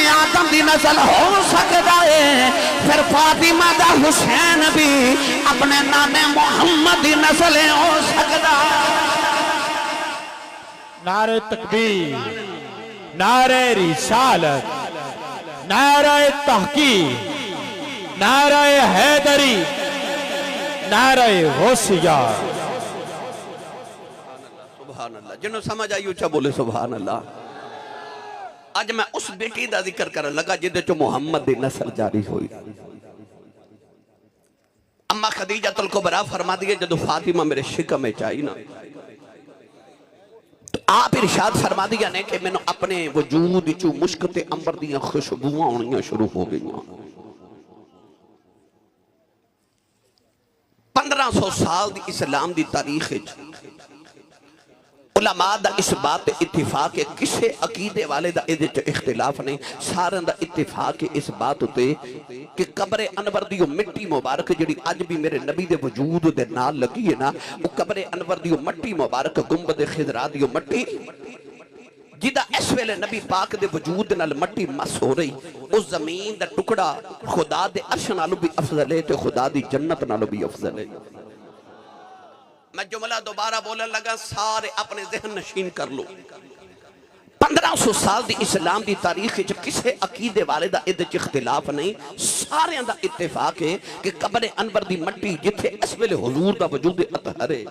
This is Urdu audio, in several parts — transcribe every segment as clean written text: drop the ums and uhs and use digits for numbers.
آدم دی نسل ہو سکتا ہے پھر فاطمہ دا حسین بھی اپنے نانے محمد دی نسل ہو سکتا ہے۔ نعرہ تکبیر، نعرہ رسالت، نعرہ تحقیق، نعرہ حیدری، نعرہ غوثیہ۔ سبحان اللہ، جنہوں سمجھ آئی اچھا بولے سبحان اللہ۔ آج میں اس بیٹی دا ذکر کرنے لگا جدے چو محمد دی نسل جاری ہوئی۔ اما خدیجہ الکبریٰ فرما دیئے جدو فاطمہ میرے شکم میں چاہی نا، تو آپ ارشاد فرما دیا نے کہ میں نے اپنے وجود چو مشکت امبر دیا خوشبوئیں ہونیاں شروع ہو گئی۔ 1500 سال دی اسلام دی تاریخ علماء دا اس بات اتفاق ہے، کسے عقیدے والے دا ادھے اختلاف نہیں، سارن دا اتفاق ہے اس بات ہوتے کہ قبر انور دیو مٹی مبارک جڑی آج بھی میرے نبی دے وجود دے نال لگی ہے نا، وہ قبر انور دیو مٹی مبارک گنبد خضرا دیو مٹی جدہ اس ویلے نبی پاک دے وجود نال مٹی مس ہو رہی، اس زمین دا ٹکڑا خدا دے عرش نالو بھی افضل ہے تو خدا دی جنت نالو بھی افضل ہے۔ میں جملہ دوبارہ بولن لگا، سارے اپنے ذہن نشین کر لو۔ 1500 سال دی اسلام دی تاریخ جو کسے عقیدے والے دا ادھے اختلاف نہیں، سارے دا اتفاق ہے کہ قبر انور دی مٹی جتھے اس ویلے حضور دا وجود اطہر ہے،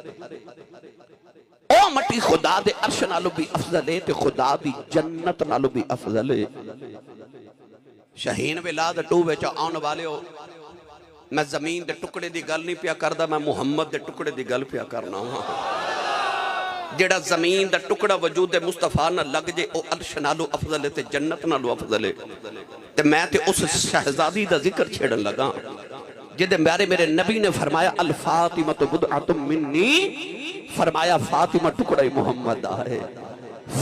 او مٹی خدا دے عرش نالو بھی افضل ہے تے خدا دی جنت نالو بھی افضل ہے۔ شہین ولاد ٹوبے چا آن والے ہو، میں زمین دے ٹکڑے دی گل نہیں پیا کردہ، میں محمد دے ٹکڑے دی گل پیا کرنا ہوں۔ جیڑا زمین دا ٹکڑا وجود مصطفیٰ نہ لگ جے او عرش نالو افضل ہے تے جنت نالو افضل ہے۔ تے میں تے اس شہزادی دا ذکر چھیڑن لگا جدے میرے نبی نے فرمایا الفاطمہ بدعۃ منی، فرمایا فاطمہ ٹکڑا ہی محمد آئے،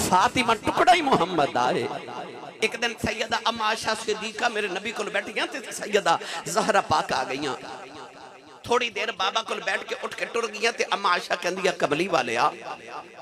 فاطمہ ٹکڑا ہی محمد آئے۔ ایک دن سیدہ اما عائشہ صدیقہ میرے نبی کو بیٹھ گیا تے سیدہ زہرہ پاک آ گئیاں، تھوڑی دیر بابا کو بیٹھ کے اٹھ کے ٹر گیا تے اما عائشہ کہندی ہے قبلی والے آ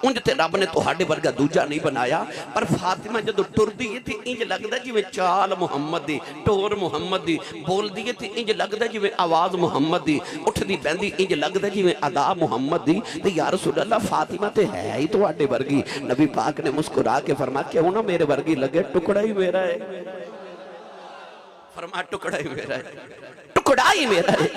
انج تے رب نے تو ہاڈے ورگا دوجا نہیں بنایا، پر فاطمہ جدو ٹر دی تے انج لگدا جویں چال محمد دی، ٹور محمد دی، بول دی تے انج لگدا جویں آواز محمد دی، اٹھ دی بہندی انج لگدا جویں ادا محمد دی۔ تے یا رسول اللہ فاطمہ تے ہے ہی تو ہاڈے ورگی۔ نبی پاک نے مسکرا کے فرمایا کیوں نہ میرے ورگی لگے، ٹکڑا ہی میرا ہے، فرمایا ٹکڑا ہی میرا ہے، ٹکڑا ہی میرا ہے۔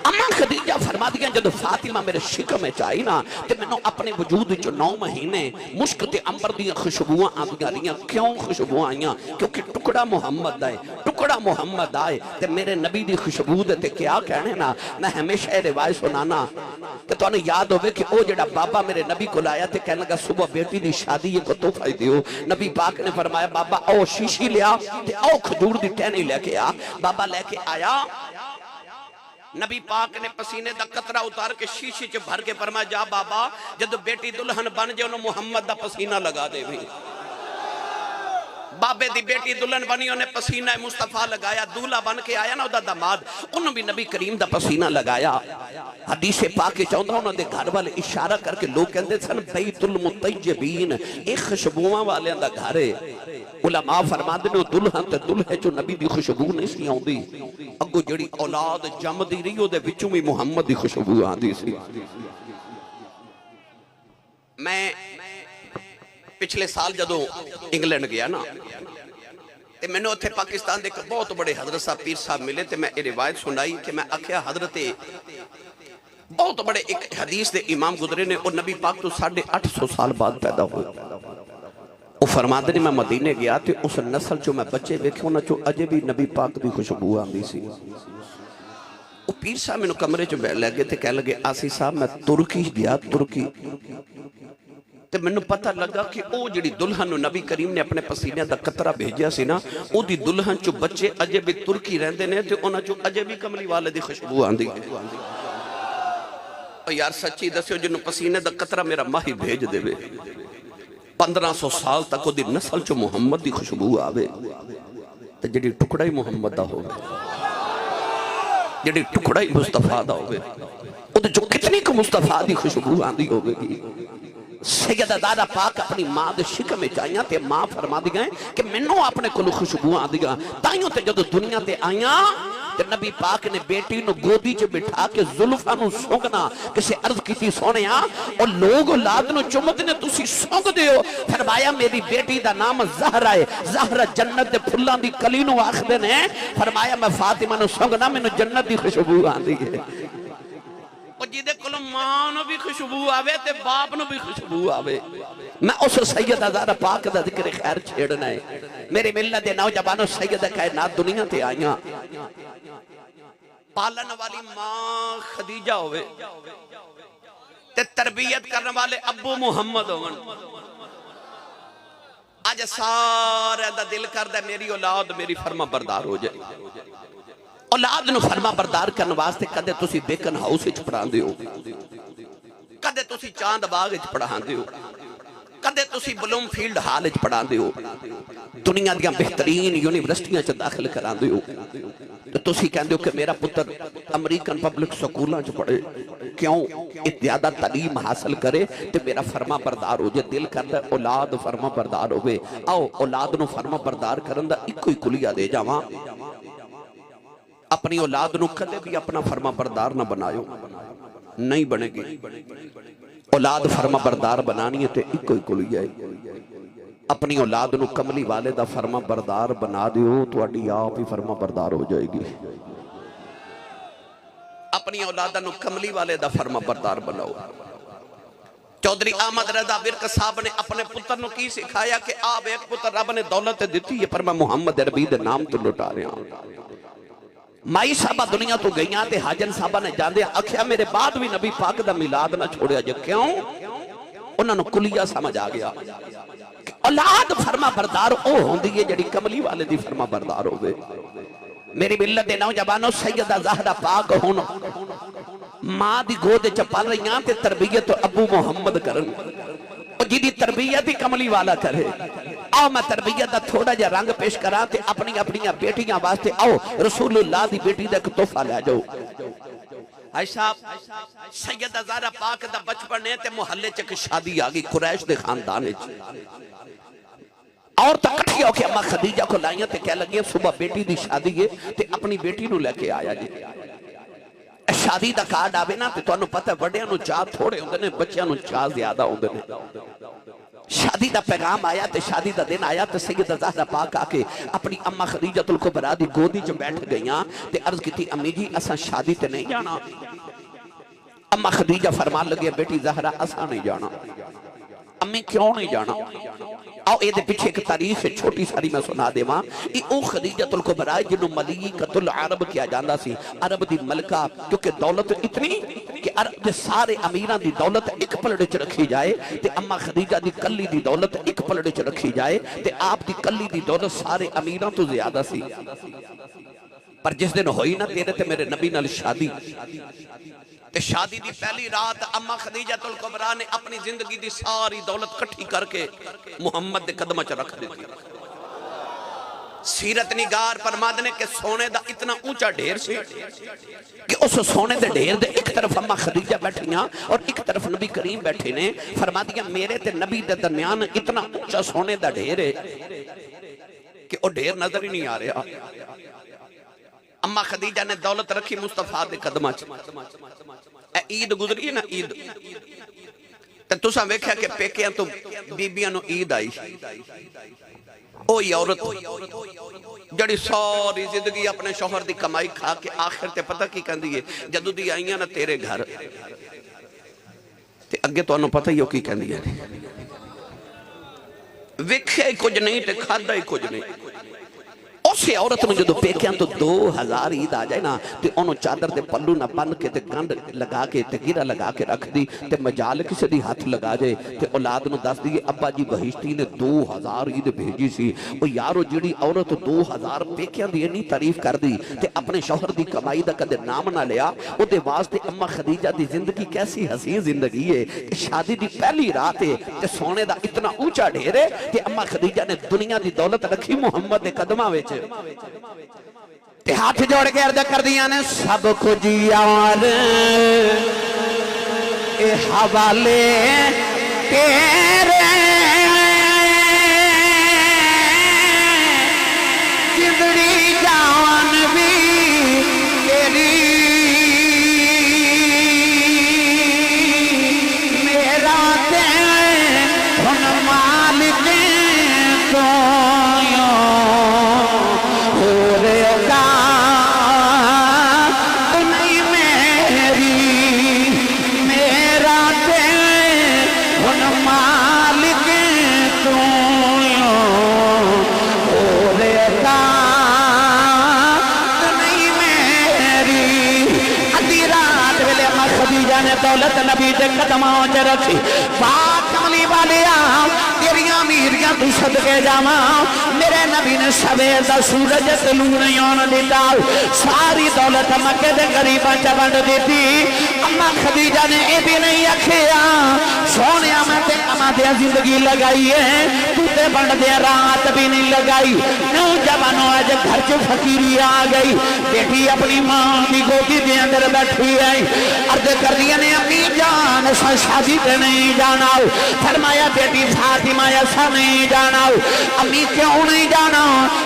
اما خدیجہ فرما دیا جدو فاطمہ میرے شکم میں چاہی نا تے میں نے اپنے وجود جو 9 مہینے مشکت امبر دیا خوشبوئیں آدھیا رہیاں۔ کیوں خوشبوئیں آئیاں؟ کیونکہ ٹکڑا محمد آئے، ٹکڑا محمد آئے تے میرے نبی دی خوشبو دے تے کیا کہنے نا، میں ہمیشہ روایت سنانا کہ تو انہیں یاد ہوئے کہ او جڑا بابا میرے نبی کو لایا تے کہنے لگا صبح بیٹی دی شادی کو تحفہ دیو۔ نبی پاک نے فرمایا بابا او شیشی لیا تے او کھجور دی ٹہنی لے کے آ۔ بابا لے کے آیا، نبی پاک نے پسینے دا قطرہ اتار کے شیشی چ بھر کے فرمایا جا بابا جدو بیٹی دلہن بن جے انہوں محمد دا پسینہ لگا دے بھی۔ بابے دی بیٹی دلہن بنی انہیں پسینہ مصطفیٰ لگایا، دولہ بن کے آیا نا دا داماد انہوں بھی نبی کریم دا پسینہ لگایا۔ حدیث پاک چاہتا انہوں نے گھر والے اشارہ کر کے لوگ کہندے سن بیت المطیبین، ایک خوشبوئیں والے دا گھر ہے۔ علماء فرما دے نے دلہن تے دلہے جو نبی دی خوشبو نہیں سی آؤندی، اگو جڑی اولاد جم دی رہی ہو دے وچوں بھی محمد دی خوشبو آندی سی۔ میں پچھلے سال جدو انگلینڈ گیا نا تے میں نے اتھے پاکستان دے بہت بڑے حضرت صاحب پیر صاحب ملے تے میں یہ روایت سنائی کہ میں آکھیا حضرت بہت بڑے ایک حدیث دے امام گزرے نے اور نبی پاک تو 850 سال بعد پیدا ہوئے۔ وہ فرماتے نے میں مدینے گیا تے اس نسل جو میں بچے ویکھے انہاں چو اجے بھی نبی پاک دی خوشبو آندی سی۔ وہ پیر صاحب میں کمرے چو بیٹھ لگے تے کہہ لگے آسی صاحب میں ترکی گیا، ترکی تے میں نے پتہ لگا کہ او جڑی دلہن نبی کریم نے اپنے پسینے دا قطرہ بھیجیا سی نا او دی دلہن چو بچے اجے بھی ترکی رہندے نے تے انہاں چو اجے بھی کملی والے دی خوشبو آندی۔ یار سچی دسیو جنہوں پسینے دا قطرہ میرا ماہی بھیج دے وے، 1500 سال تک دی نسل چو محمد دی خوشبو آوے تے جڑی ٹکڑا ہی محمد دا ہوئے، جڑی ٹکڑا ہی مصطفیٰ دا ہوئے، او دے جو کتنی کو مصطفیٰ دی خوشبو آندی ہوئے گی۔ سیدہ زہرا پاک اپنی ماں دے شکم میں آئیاں تے ماں فرما دی گئے کہ منوں اپنے کلو خوشبو آ دیگا تائیوں تے جدو دنیا تے آئیاں تے نبی پاک نے بیٹی نو گودی چ بٹھا کے زلفاں نو سونگنا کسے عرض کیتی سونیا اور لوگ اولاد نو چمد نے تسی سونگ دیو فرمایا میری بیٹی دا نام زہرا ہے زہرا جنت دے پھلاں دی کلی نو آکھدے نے فرمایا میں فاطمہ نو سونگنا مینوں جنت دی خوشبو آندی ہے اور جیدے کلو ماں نو بھی خوشبو آوے تے باپ نو بھی خوشبو آوے میں اس سیدہ زہرا پاک دا ذکر خیر چھیڑنا ہے میرے ملت دے نوجوانوں سیدہ کائنات دنیا تے آئیاں پالن والی ماں خدیجہ ہوئے تے تربیت کرنے والے ابو محمد ہوئے آج سارے دا دل کردہ میری اولاد میری فرما بردار ہو جائے اولاد نو فرما بردار کرنے واسطے کدے تسی بیکن ہاؤس اچ پڑھان دیو کدے تسی چاند باغ اچ پڑھان دیو کدے تسی بلوم فیلڈ ہال اچ پڑھان دیو دنیا دیاں بہترین یونیورسٹیاں چ داخل کران دیو تو تسی کہن دیو کہ میرا پتر امریکن پبلک سکولاں چ پڑھے کیوں زیادہ تعلیم حاصل کرے تے میرا فرما بردار ہو جائے دل کرتا ہے اولاد فرما بردار ہوئے آؤ اولاد نو فرما بردار کرن دا ایک کوئی کلیہ دے جاواں اپنی اولاد نو کدے بھی اپنا فرما بردار نہ بنایو نہیں بنے گی اولاد فرما بردار بنانی ہے تے ایک کوئی کلیہ ہے اپنی اولاد نو کملی والے دا فرما بردار بنا دیو تو اڈی آپ ہی فرما بردار ہو جائے گی اپنی اولاد نو کملی والے دا فرما بردار بناؤ چودھری احمد رضا ورک صاحب نے اپنے پتر نو کی سکھایا کہ آپ ایک پتر رب نے دولت دیتی ہے پر میں محمد عربی دے نام تو لٹا رہے ہیں مائی صاحبہ دنیا تو گئیاں تے حاجن صاحبہ نے جان دیا اکھیا میرے بعد بھی نبی پاک دا میلاد نہ چھوڑیا جو کیوں انہوں نے کلیہ سمجھ آ گیا اولاد فرما بردار او ہوندی ہے جڑی کملی والے دی فرما بردار ہوئے میری ملت دے نوجوانوں سیدہ زہرا پاک ہون ماں دی گود چپال رہیاں تے تربیت ابو محمد کرن اور جی دی تربیت ہی کملی والا کرے آؤ میں تربیت دا تھوڑا جا رنگ پیش کرا تے اپنی بیٹیاں واسطے آؤ رسول اللہ دی بیٹی دا ایک تحفہ لے جاؤ آئی صاحب سیدہ زہرا پاک دا بچپنے تے محلے چک شادی آگئی قریش دے خاندانے اور تک کٹھی ہو کہ اماں خدیجہ کو لائیاں تے کہہ لگی صبح بیٹی دی شادی ہے تے اپنی بیٹی نو لے کے آیا جی شادی دا کارڈ آوے نا تے تو انہوں پتہ بڑے انہوں چاہ تھوڑے ہوندے نے بچے انہوں چاہ زیادہ ہوندے نے شادی دا پیغام آیا تے شادی دا دن آیا تے سیدہ زہرا پاک آکے اپنی اماں خدیجہ الکبریٰ دی گودی جو بیٹھ گئیاں تے عرض کی تھی امی جی اساں شادی تے نہیں جانا اماں خدیجہ فرمان لگیا بیٹی زہرا اساں نہیں جانا امی کیوں نہیں جانا آؤ اے دے پیچھے ایک تاریخ چھوٹی ساری میں سنا دے ماں او خدیجہ الکبریٰ جنہوں ملیکۃ العرب کیا جاندہ سی عرب دی ملکہ کیونکہ دولت اتنی کہ عرب دے سارے امیران دی دولت ایک پلڑے چ رکھی جائے تے اماں خدیجہ دی کلی دی دولت ایک پلڑے چ رکھی جائے تے آپ دی کلی دی دولت سارے امیران تو زیادہ سی پر جس دن ہوئی نا تیرے تے میرے نبی نال شادی تے شادی دی پہلی رات اماں خدیجہ الکبریٰ نے اپنی زندگی دی ساری دولت کٹھی کر کے محمد دے قدمہ چ رکھ دیتی سیرت نگار فرماد نے کہ سونے دا اتنا اونچا ڈھیر سے کہ اس سونے دے ڈھیر دے ایک طرف اماں خدیجہ بیٹھیاں اور ایک طرف نبی کریم بیٹھے نے فرما دیا میرے تے نبی دے درمیان اتنا اونچا سونے دا ڈھیر ہے کہ وہ ڈھیر نظر ہی نہیں آ رہا اماں خدیجہ نے دولت رکھی مصطفیٰ دے قدمہ عید گزری ہے نا عید تے تساں ویکھیا کہ پیکیاں تو بیبیاں نو عید آئی اوہی عورت جڑی ساری زندگی اپنے شوہر دی کمائی کھا کے آخر تے پتہ کی کہندی ہے جدو دی آئیاں نا تیرے گھر تے اگے تو انہوں پتہ ہی ہو کی کہندی ہے ویکھیا ہی کچھ نہیں تے کھادا ہی کچھ نہیں اسی عورت میں جدو پیکیاں تو 2000 عید آ جائے نا تے انہوں چادر دے پلو نہ بن کے تے گنڈ لگا کے تے گیرہ لگا کے رکھ دی تے مجال کسی دی ہاتھ لگا جائے تے اولاد نو دس دیئے ابا جی بہشتی نے 2000 عید بھیجی سی وہ یارو جڑی عورت 2000 پیکیاں دی نہیں تعریف کر دی تے اپنے شوہر دی کمائی دا کدے نام نہ لیا او دے واسطے اماں خدیجہ دی زندگی کیسی حسین زندگی ہے کہ شادی دی پہلی رات ہے تے سونے دا اتنا اونچا ڈھیر ہے تے اماں خدیجہ نے دنیا دی دولت رکھی محمد دے قدمہ وچ تے ہاتھ جوڑ کے عرض کر دیا نے سب کچھ یار اے حوالے تیرے جدری جان بھی تیری میرا تے ہن مالک تو ہو رہے گا نہیں میری میرا تے ہن مالک تو ہو رہے گا نہیں میری ادھی رات ویلے اما خدیجہ نے دولت نبی دے قدماں وچ رکھی پاک کملی والیا تیریاں میریاں تو صدقے جاواں میرے نبی نے سویر دا سورج طلوع نہیں ہون دیتا ساری دولت مکے دے غریباں چ ونڈ دیتی اما خدیجہ نے اے بھی نہیں آکھیا سونیا میں تے اما دی زندگی لگائی ہے تو تے ونڈ دے رات بھی نہیں لگائی نوجوانوں اج گھر چ فقیری آ گئی بیٹی اپنی ماں دی گودی دے اندر بیٹھی ہے عرض کر دیا نے امی جان سا شادی تے نہیں جانا فرمایا بیٹی فاطمہ ایسا نہیں جانا امی کیوں نہیں جانا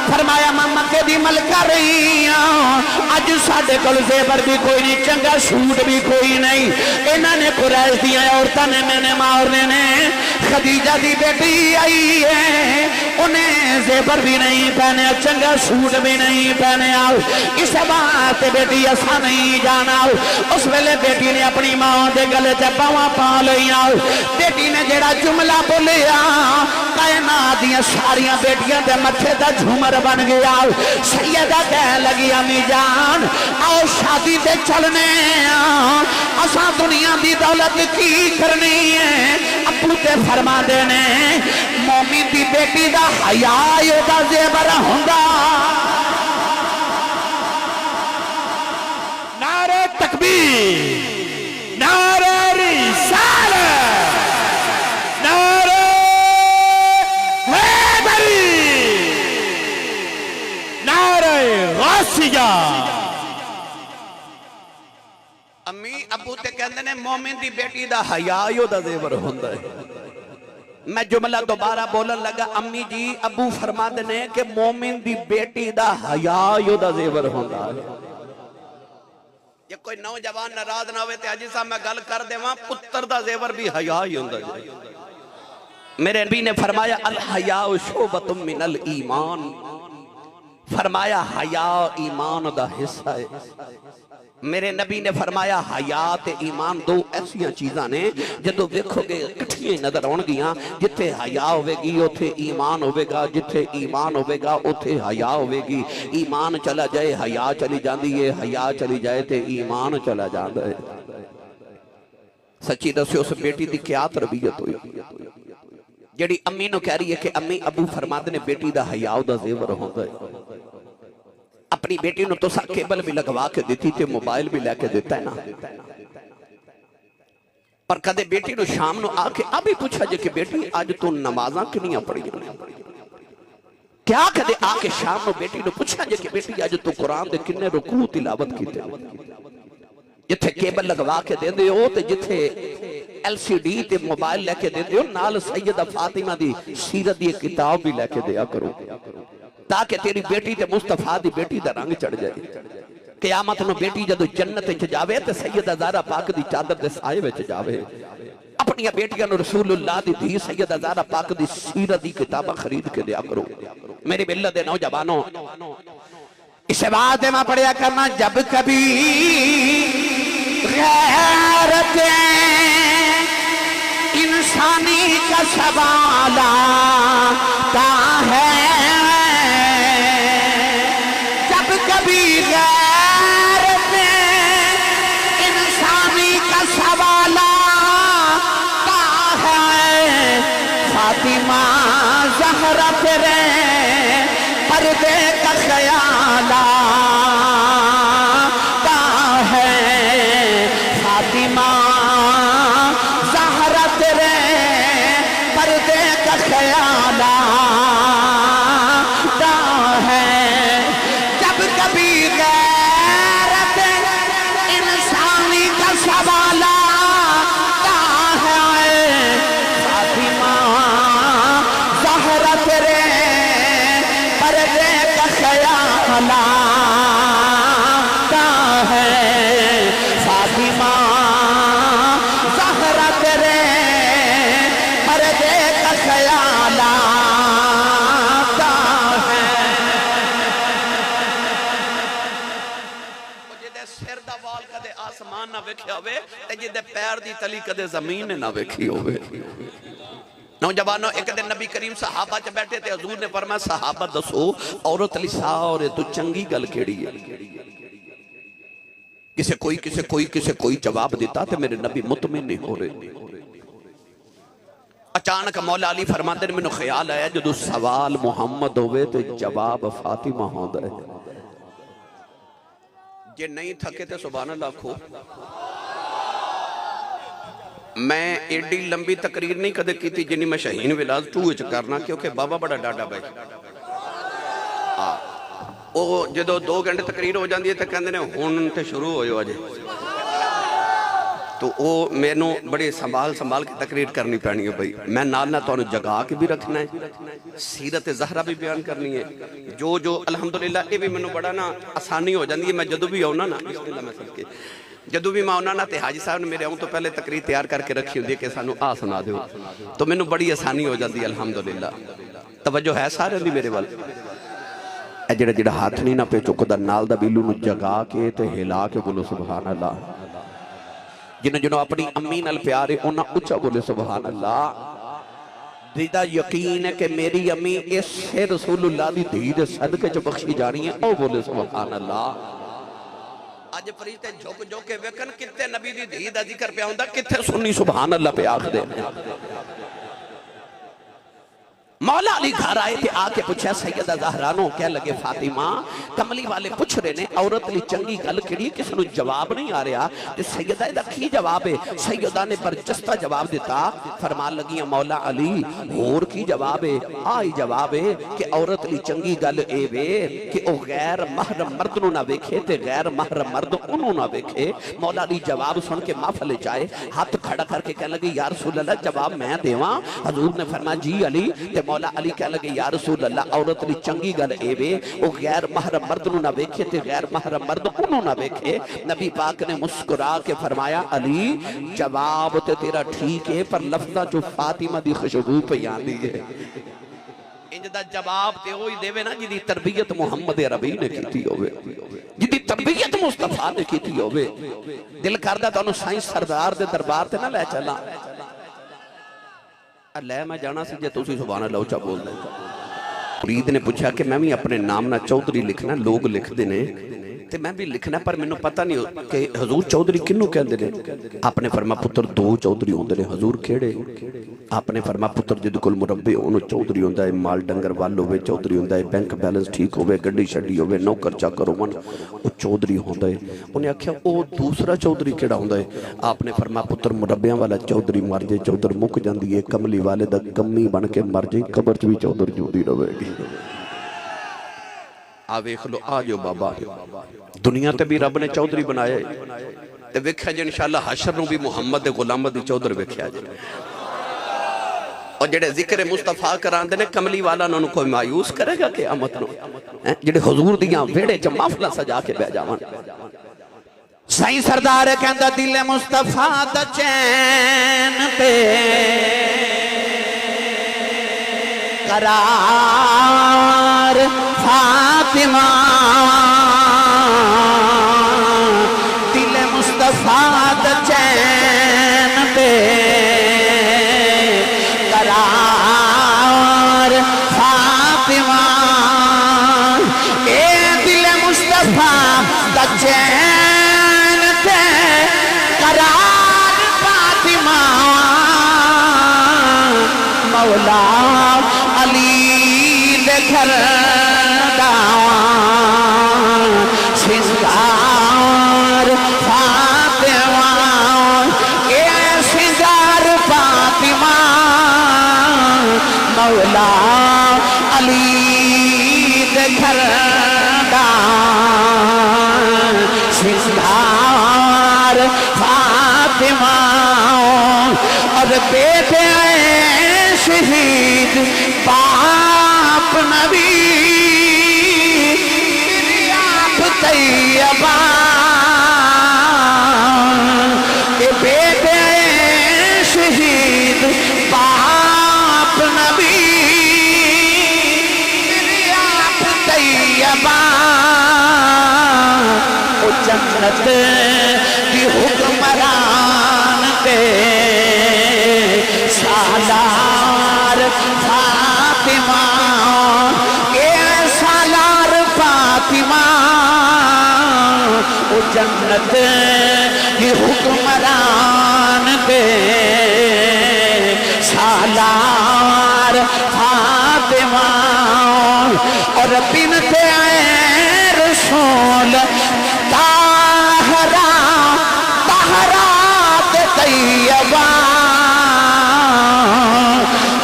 فرمایا میں مکے دی ملکہ رہی ہوں اج ساڈے کول زیور بھی کوئی نہیں چنگا سوٹ بھی کوئی نہیں انہاں نے قریش دیاں عورتاں نے میں نے مارنے نے خدیجہ دی بیٹی آئی ہے انہیں زیور بھی نہیں پہنے چنگا سوٹ بھی نہیں پہنے اس بات بیٹی ایسا نہیں جانا اس ویلے بیٹی نے اپنی ماں دے گلے تے باواں پا لئیاں بیٹی نے جڑا جملہ بولیا کائنات دیاں ساریاں بیٹیاں دے متھے دا جھومر بن گیا سیدہ کہہ لگی امی جان آؤ شادی تے چلنے اساں دنیا دی دولت کی کرنی ہے ابو تے فرما دینے مومن دی بیٹی دا حیا دا زیور ہوندا نعرہ تکبیر نعرہ رسالت نعرہ حیدری نعرہ غوثیہ امی ابو تے کہندے نے مومن دی بیٹی دا حیا دا زیور ہوندا ہے میں جملہ دوبارہ بولن لگا امی جی ابو فرما دینے کہ مومن دی بیٹی دا حیا دا زیور ہوندا ہے یہ کوئی نوجوان ناراض نہ ہوئے تے حاجی صاحب میں گل کر دے وہاں پتر دا زیور بھی حیا ہی ہوندا ہے میرے نبی نے فرمایا الحیاء شعبۃ من الایمان فرمایا حیا ایمان دا حصہ ہے میرے نبی نے فرمایا حیات ایمان دو ایسیاں چیزاں نے جدو دیکھو گے کٹھیاں نظر آن گیاں جتھے حیا ہوئے گی اتھے ایمان ہوئے گا جتھے ایمان ہوئے گا اتھے حیا ہوئے گی ایمان چلا جائے حیا چلی جاندی ہے حیا چلی جائے تے ایمان چلا جاندہ ہے سچی دسیو اس بیٹی دی کیا تربیت ہوئی جڑی امی نو کہہ رہی ہے کہ امی ابو فرماد نے بیٹی دا حیا دا زیور ہوتا ہے اپنی بیٹی نو تو سا کیبل بھی لگوا کے دیتی تھے موبائل بھی لے کے دیتا ہے نا پر کدے بیٹی نو شام نو آکے ابھی پوچھا جے کہ بیٹی آج تو نمازاں کنیاں پڑھی کیا کدے آکے شام نو بیٹی نو پوچھا جے کہ بیٹی آج تو قرآن دے کنے رکوع تلاوت کیتے جتھے کیبل لگوا کے دے دے ہو تے جتھے ایل سی ڈی تے موبائل لے کے دے دے ہو نال سیدہ فاطمہ دی سیرت دی کتاب بھی لے کے دیا کرو تاکہ تیری بیٹی تے مصطفیٰ دی بیٹی دا رنگ چڑھ جائے قیامت نو بیٹی جدو جنت چ جاوے تے سیدہ زہرا پاک دی چادر دے سائے وچ جاوے اپنی بیٹیاں نو رسول اللہ دی دی سیدہ زہرا پاک دی سیرت دی کتابہ خرید کے دیا کرو میری ملت دے نوجوانوں اسے بات میں پڑھیا کرنا جب کبھی غیرت انسانی کا سوال آتا ہے جب کبھی غیرت انسانی کا سوال آتا ہے فاطمہ زہرا تیرے پردے کا خیال آتا ہے فاطمہ زہرا تیرے پردے کا خیال آتا ہے جب کبھی غیرت انسانی کا سوال آتا ہے حلاتا ہے فاطمہ زہرا تیرے پردے کا خیال آتا ہے. جدے سر دا وال کدے آسمان نہ ویکھیا ہوئے تے جدے پیر دی تلی کدے زمین نہ ویکھی ہوئے. نوجوانوں ایک دن نبی کریم صحابہ چ بیٹھے تھے حضور نے فرمایا صحابہ دسو عورت علی سارے تو چنگی گل کیڑی ہے. کسے کوئی جواب دیتا تے میرے نبی مطمئن نہیں ہو رہے. اچانک مولا علی فرماتے ہیں میں خیال آیا جدو سوال محمد ہوئے تو جواب فاطمہ ہوندہ ہے. جے نہیں تھکے تے سبحان اللہ کھو. میں ایڈی لمبی تقریر نہیں کدے کی تھی جنہی میں شہین ولاز 2 وچ کرنا کیونکہ بابا بڑا ڈاڈا بھائی. وہ جدو 2 گھنٹے تقریر ہو جاندی ہے تے کہندے نے ہون تے شروع ہوئے ہو آجے. تو وہ میں نو بڑے سنبھال کے تقریر کرنی پہنی ہے بھائی. میں نالنا تو انہوں جگہ کے بھی رکھنا ہے, سیرت زہرہ بھی بیان کرنی ہے. جو الحمدللہ یہ بھی میں نو بڑا نا آسانی ہو جاندی ہے. میں جدو بھی آؤنا نا بسم اللہ میں سب کے جدو بھی میں آؤنا نا تے حاجی صاحب نے میرے آؤں تو پہلے تقریر تیار کر کے رکھی ہوندی ہے کہ سانو سنا دیو. تو میں نو بڑی آسانی ہو جاندی ہے الحمدللہ. توجہ ہے سارے دی میرے وال اے جڑا ہاتھ نہیں نہ پہ چکدا نال دا بیلو نو جگا کے تے ہلا کے بولو سبحان اللہ. جنہوں اپنی امی نال پیارے انہاں اچھا بولے سبحان اللہ. دیدہ یقین ہے کہ میری امی اس سے رسول اللہ دی دید صدقے جو بخشی جانی ہے او بولے سبحان اللہ. آج فرشتے جھوک کے ویکن کتے نبی دی دید ذکر پہ آؤندہ کتے سنی سبحان اللہ پہ آخ دے. مولا علی گھر آئے تھے آکے پوچھا سیدہ زہرانو کیا لگے فاطمہ کملی والے پوچھ رہے نے عورت لی چنگی گل کری کس نے جواب نہیں آ رہا. سیدہ دا کی جواب ہے؟ سیدہ نے برجستہ جواب دیتا. فرمان لگی مولا علی اور کی جواب ہے؟ آئی جواب ہے کہ عورت لی چنگی گل اے وے کہ او غیر محرم مرد نو نہ ویکھے تے غیر محرم مرد انہوں نہ ویکھے. مولا علی جواب سن کے معافلے جائے ہاتھ کھڑا کر کے کہنے لگے یا رسول اللہ جواب میں دیواں. حضور نے فرمایا جی علی. تے مولا علی کہہ لگے یا رسول اللہ عورت لی چنگی گل اے وے او غیر محرم مرد نو نہ ویکھے تے غیر محرم مرد انہوں نہ ویکھے. نبی پاک نے مسکرا کے فرمایا علی جواب تے تیرا ٹھیک ہے پر لفظہ جو فاطمہ دی خوشبو پہ آندی ہے. انجدہ جواب تے ہوئی دے وے نا جدی تربیت محمد عربی نے کی تھی ہوئے جدی تربیت مصطفیٰ نے کی تھی ہوئے. دل کردہ تو انہوں سائنس سردار دے دربار تے نہ لے چلا لے میں جانا سی جے توسی سبحان اللہ اچھا بول دیں. مرید نے پوچھا کہ میں بھی اپنے نام نہ چودھری لکھنا لوگ لکھ دینے تے میں بھی لکھنا پر میں نے پتہ نہیں کہ حضور چودھری کنوں کہہ دینے. آپ نے فرما پتر 2 چودھری ہوں دینے. حضور کھیڑے آپ نے فرما پتر جدو کل مربے انہوں چودھری ہوں دائے مال ڈنگر والو ہوئے چودھری ہوں دائے بینک بیلنس ٹھیک ہوئے گڑی شڑی ہوئے نوکر چاکر ہوئے وہ چودھری ہوں دائے. انہیں آکھیا او دوسرا چودھری کیڑا ہوں دائے. آپ نے فرما پتر مربیاں والا چودھری مر جائے چودھر مک جاندی ہے کملی والے دا کمی بن کے مر جائے قبر بھی چودھر جودی روے گی. آوے کھلو آجو بابا دنیا تے بھی رب نے چودھری بنایا ہے تے ویکھیا جے انشاءاللہ حشر نو بھی محمد غلام دی چودھر ویکھیا جے. اور جڑے ذکر مصطفیٰ کران دے نے کملی والا انہوں کوئی مایوس کرے گا قیامت نو. جڑے حضور دیاں ویڑے چ محفلہ سجا کے بہ جاون. سائیں سردار کہندا دل مصطفیٰ دا چین تے قرار فاطمہ دل مصطفیٰ دا چین تے قرار فاطمہ اے دل مصطفیٰ دا چین تے قرار فاطمہ مولا علی دے گھر داوان سنگار فاطمہ اے سنگار فاطمہ مولا علی دے گھر داوان سنگار فاطمہ اور بیٹے شہید باپ نبی طیبہ اے بیٹے شہید باپ نبی میرے آپ طیبہ او جنت کی حکمران کے سالار فاطمہ اے سالار فاطمہ او جنت کی حکمران کے سالار فاطمہ اور بنت رسول طاہرہ طیبہ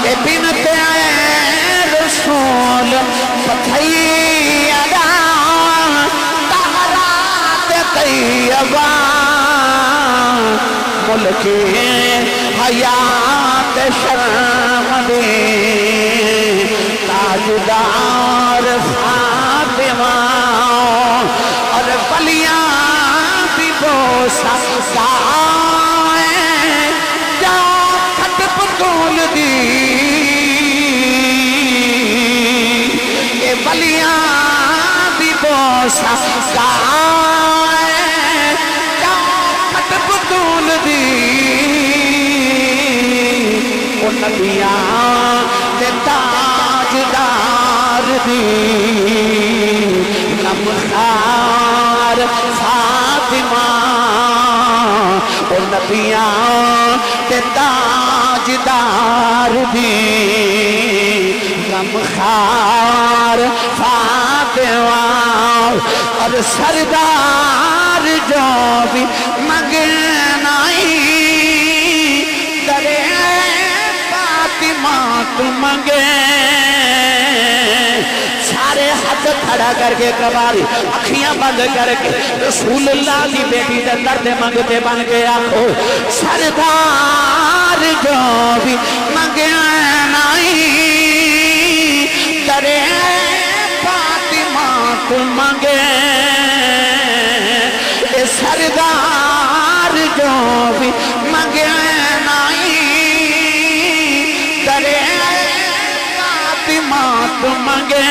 اے بنت رسول طیبہ طاہرہ طیبہ ملک حیات شرمدی تاجدار فاطمہ اور ولیاں بھی بوسہ سائیں جا کھٹ پتول دی اے ولیاں بھی بوسہ سائیں جا کھٹ پتول دی او نبیاں دے تاجدار دی نمخار فاطمہ او نبیاں تے تاجدار دی نمخار فاطمہ اور سردار جو بھی منگنائی درے فاطمہ تو منگے سارے ہاتھ کھڑا کر کے کباری اکھیاں بند کر کے رسول اللہ کی بیٹی دے درد منگتے بن کے آنکھو سردار جو بھی منگنائی درے فاطمہ کو منگے اے سردار جو بھی منگنائی درے فاطمہ کو منگے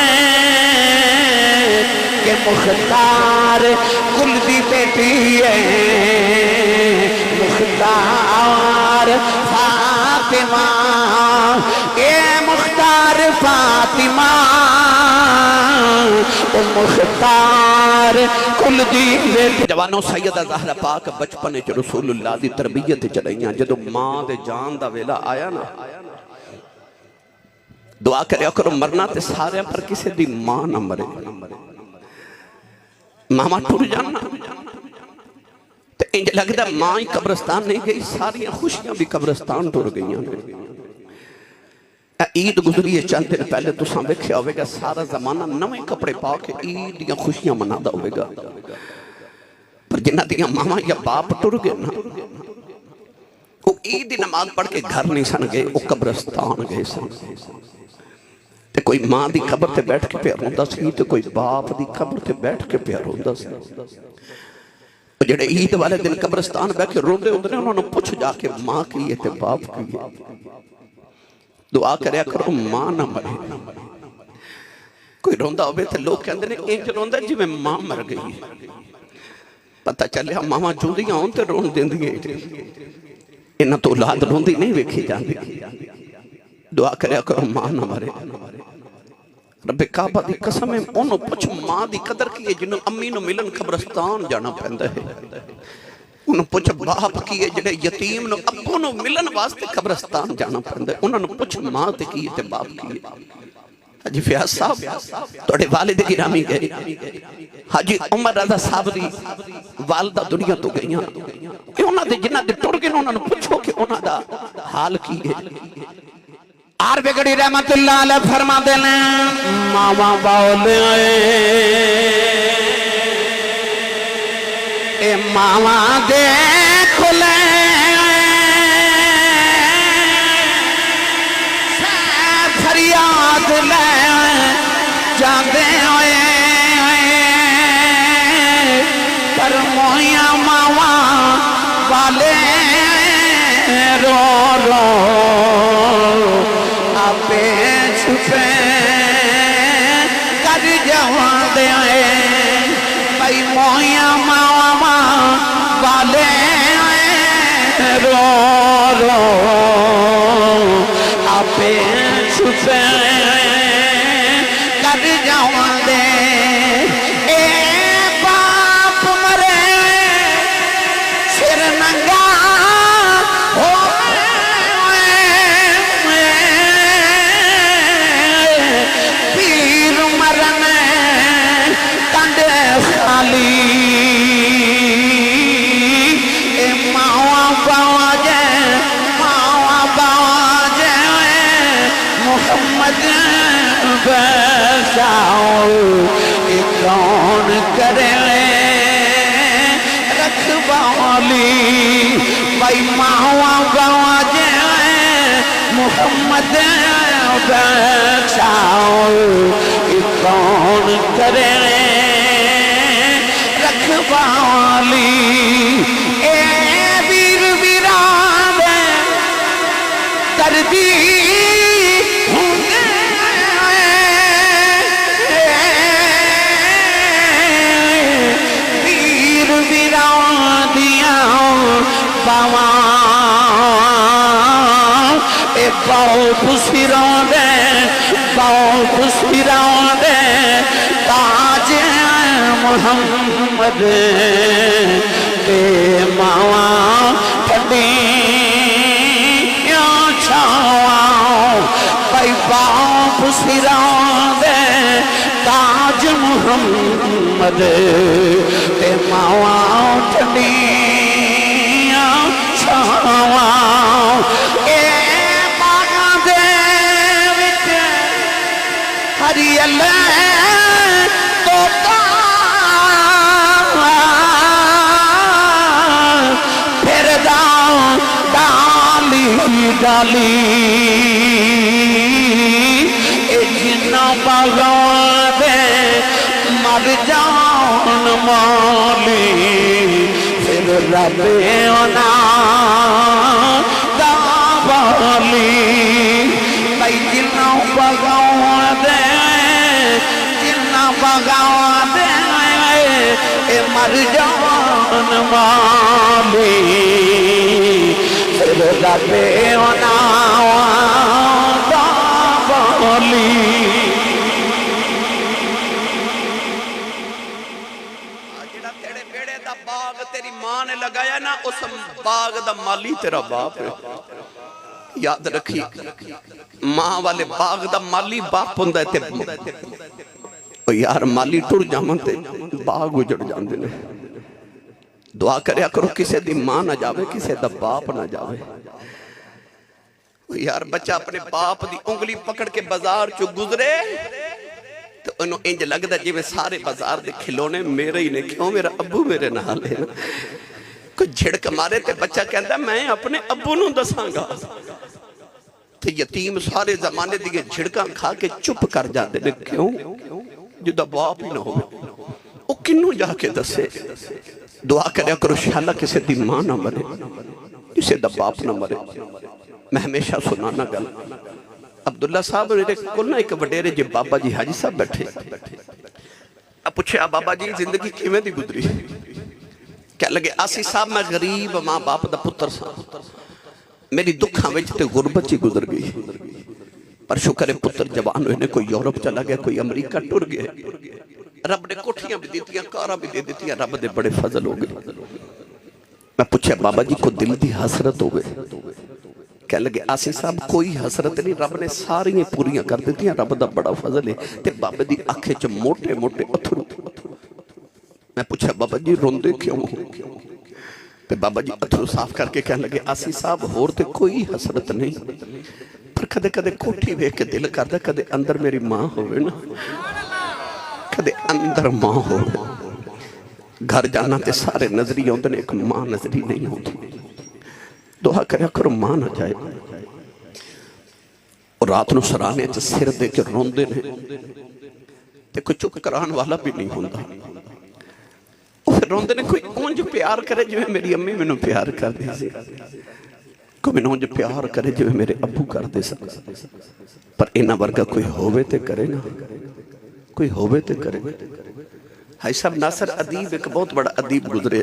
کہ مختار کل دی بیٹی ہے مختار فاطمہ اے مختار فاطمہ او مختار کل دی بیٹی جوانوں سیدہ زہرہ پاک بچپنے چ رسول اللہ دی تربیت چلائیاں جدو ماں دے جان دا ویلا آیا نا دعا کریا کرو مرنا تے سارے پر کسے دی ماں نہ مرے ماما ٹور جانا تے انج لگتا ماں ہی قبرستان نہیں گئی ساری خوشیاں بھی قبرستان ٹور گئیاں عید گزری ہے چند دن پہلے تو ساں ویکھیا ہوئے گا سارا زمانہ نویں کپڑے پا کے عید دیاں خوشیاں منادا ہوئے گا پر جنہ دیاں ماما یا باپ ٹور گئے نا وہ عید دی نماز پڑھ کے گھر نہیں سن گئے وہ قبرستان گئے سن تے کوئی ماں دی قبر تے بیٹھ کے پیا روندا سی تے کوئی باپ دی قبر تے بیٹھ کے پیا روندا سی جڑے عید والے دن قبرستان بیٹھ کے روندے ہوندے انہوں نے پوچھ جا کے ماں کی ہے تے باپ کی ہے دعا کریا کرو ماں نہ مرے کوئی روندا ہوئے تے لوگ کہندے نے انج روندا جی میں ماں مر گئی پتہ چلیا ماما جوندیاں ہون تے رون دیندیاں انہاں تو اولاد روندی نہیں ویکھی جاندی دعا کریا کرو ماں نہ مرے رب کعبہ دی قسم ہے انہوں پچھ ماں دی قدر کی ہے جنہوں امی نو ملن قبرستان جانا پہندہ ہے انہوں پچھ باپ کی ہے جنہیں یتیم نو ابو نو ملن واسطے قبرستان جانا پہندہ ہے انہوں پچھ ماں تے کی ہے تے باپ کی ہے حاجی فیاض صاحب توڑے والد گرامی گئے حاجی عمر رضا صاحب دی والدہ دنیا تو گئیاں کہ انہوں دے جنہ دے ٹوڑ گئے انہوں پچھو کہ انہوں دا حال کی ہے آر بگڑی رحمت اللہ علیہ فرما دینے ماما باولے اے ماما دیکھ لے فریاد لے جاندے ہوئے کر جوان دے بھائی مویاں ماما والے رو رو آپے چھپے کر جوان دے اے باپ مرے سر ننگا ہو پیر مرن کنڈ خالی اے ماوا باوا جے ماوا باوا جے محمد بساؤ اے کون کرے رکھوالی بھائی ماوا باوا جے محمد بساؤ اے کون کرے رکھوالی اے ویر ویران کر دی ویر ویران دیا باواں اے بہت سروں دے بہت سروں دے تاج محمد دے ماواں ٹھنڈیاں چھاواں بھائی بہت سروں دے تاج محمد دے ماواں ٹھنڈیاں چھاواں اے باغاں دے وچ ہری اللہ توتا پھردا ڈالی ڈالی اے جناں باغاں دے مر جان مالی پھر رب انہاں دا بالی بھائی جناں باغاں دے جناں باغاں دے اے مر جان مالی پھر رب انہاں دا بالی تیری ماں نے لگایا نا اس باغ دا مالی تیرا باپ ہے یاد رکھی ماں والے باغ دا مالی باپ ہوندا ہے تے او یار مالی ٹر جاون تے باغ اجڑ جاندے نے دعا کریا کرو کسے دی ماں نہ جاوے کسے دا باپ نہ جاوے یار بچہ اپنے باپ دی انگلی پکڑ کے بازار چو گزرے تو انہوں انج لگتا جی میں سارے بازار دے کھلونے میرے ہی نے کیوں میرا ابو میرے نال ہے کوئی جھڑک مارے تے بچہ کہتا میں اپنے ابو نوں دساں گا تو یتیم سارے زمانے دیگے جھڑکاں کھا کے چپ کر جاتے نے کیوں جدہ باپ ہی نہ ہوئے وہ کنوں جا کے دسے دعا کریا کرو شاءاللہ کسے دی ماں نہ مرے کسے دا باپ نہ مرے میں ہمیشہ سنانا گل عبداللہ صاحب میرے کلنا ایک وڈیرے جی بابا جی حاجی صاحب بیٹھے اب پوچھے بابا جی زندگی کیویں دی گزری کہہ لگے آسی صاحب میں غریب ماں باپ دا پتر سا میری دکھاں وچ تے غربت ہی گزر گئی پر شکر پتر جوان ہوئے نے کوئی یورپ چلا گیا کوئی امریکہ ٹر گئے رب نے کوٹھیاں بھی دیتیاں کاراں بھی دے دیتیاں رب دے بڑے فضل ہو گئے میں پوچھے بابا جی کو دل دی حسرت ہو گئے کہہ لگے آسی صاحب کوئی حسرت نہیں رب نے ساری پوریاں کر دیتی ہیں رب دا بڑا فضل ہے تے بابا دی آنکھیں چ موٹے موٹے اتھرو میں پوچھا بابا جی روندے کیوں تے بابا جی اتھرو صاف کر کے کہنے لگے آسی صاحب ہور تے کوئی حسرت نہیں پر کدے کدے کوٹھی ویکھ کے دل کردا کدے اندر میری ماں ہوئے نا کدے اندر ماں ہوئے گھر جانا تے سارے نظری ہوندے نے ایک ماں نظری نہیں ہوتی دعا کریا کرو ماں نہ جائے اور رات نو سرانے چ سر دے کے روندے نے تے کوئی چپ کران والا بھی نہیں ہوندا وہ پھر روندے نے کوئی اونج پیار کرے جو میری امی میں نو پیار کر دی سی کوئی میں اونج پیار کرے جو میرے ابو کر دے سکتا پر اینا ورگا کوئی ہوئے تے کرے نا کوئی ہوئے تے کرے حاجی صاحب ناصر ادیب ایک بہت بڑا ادیب گزرے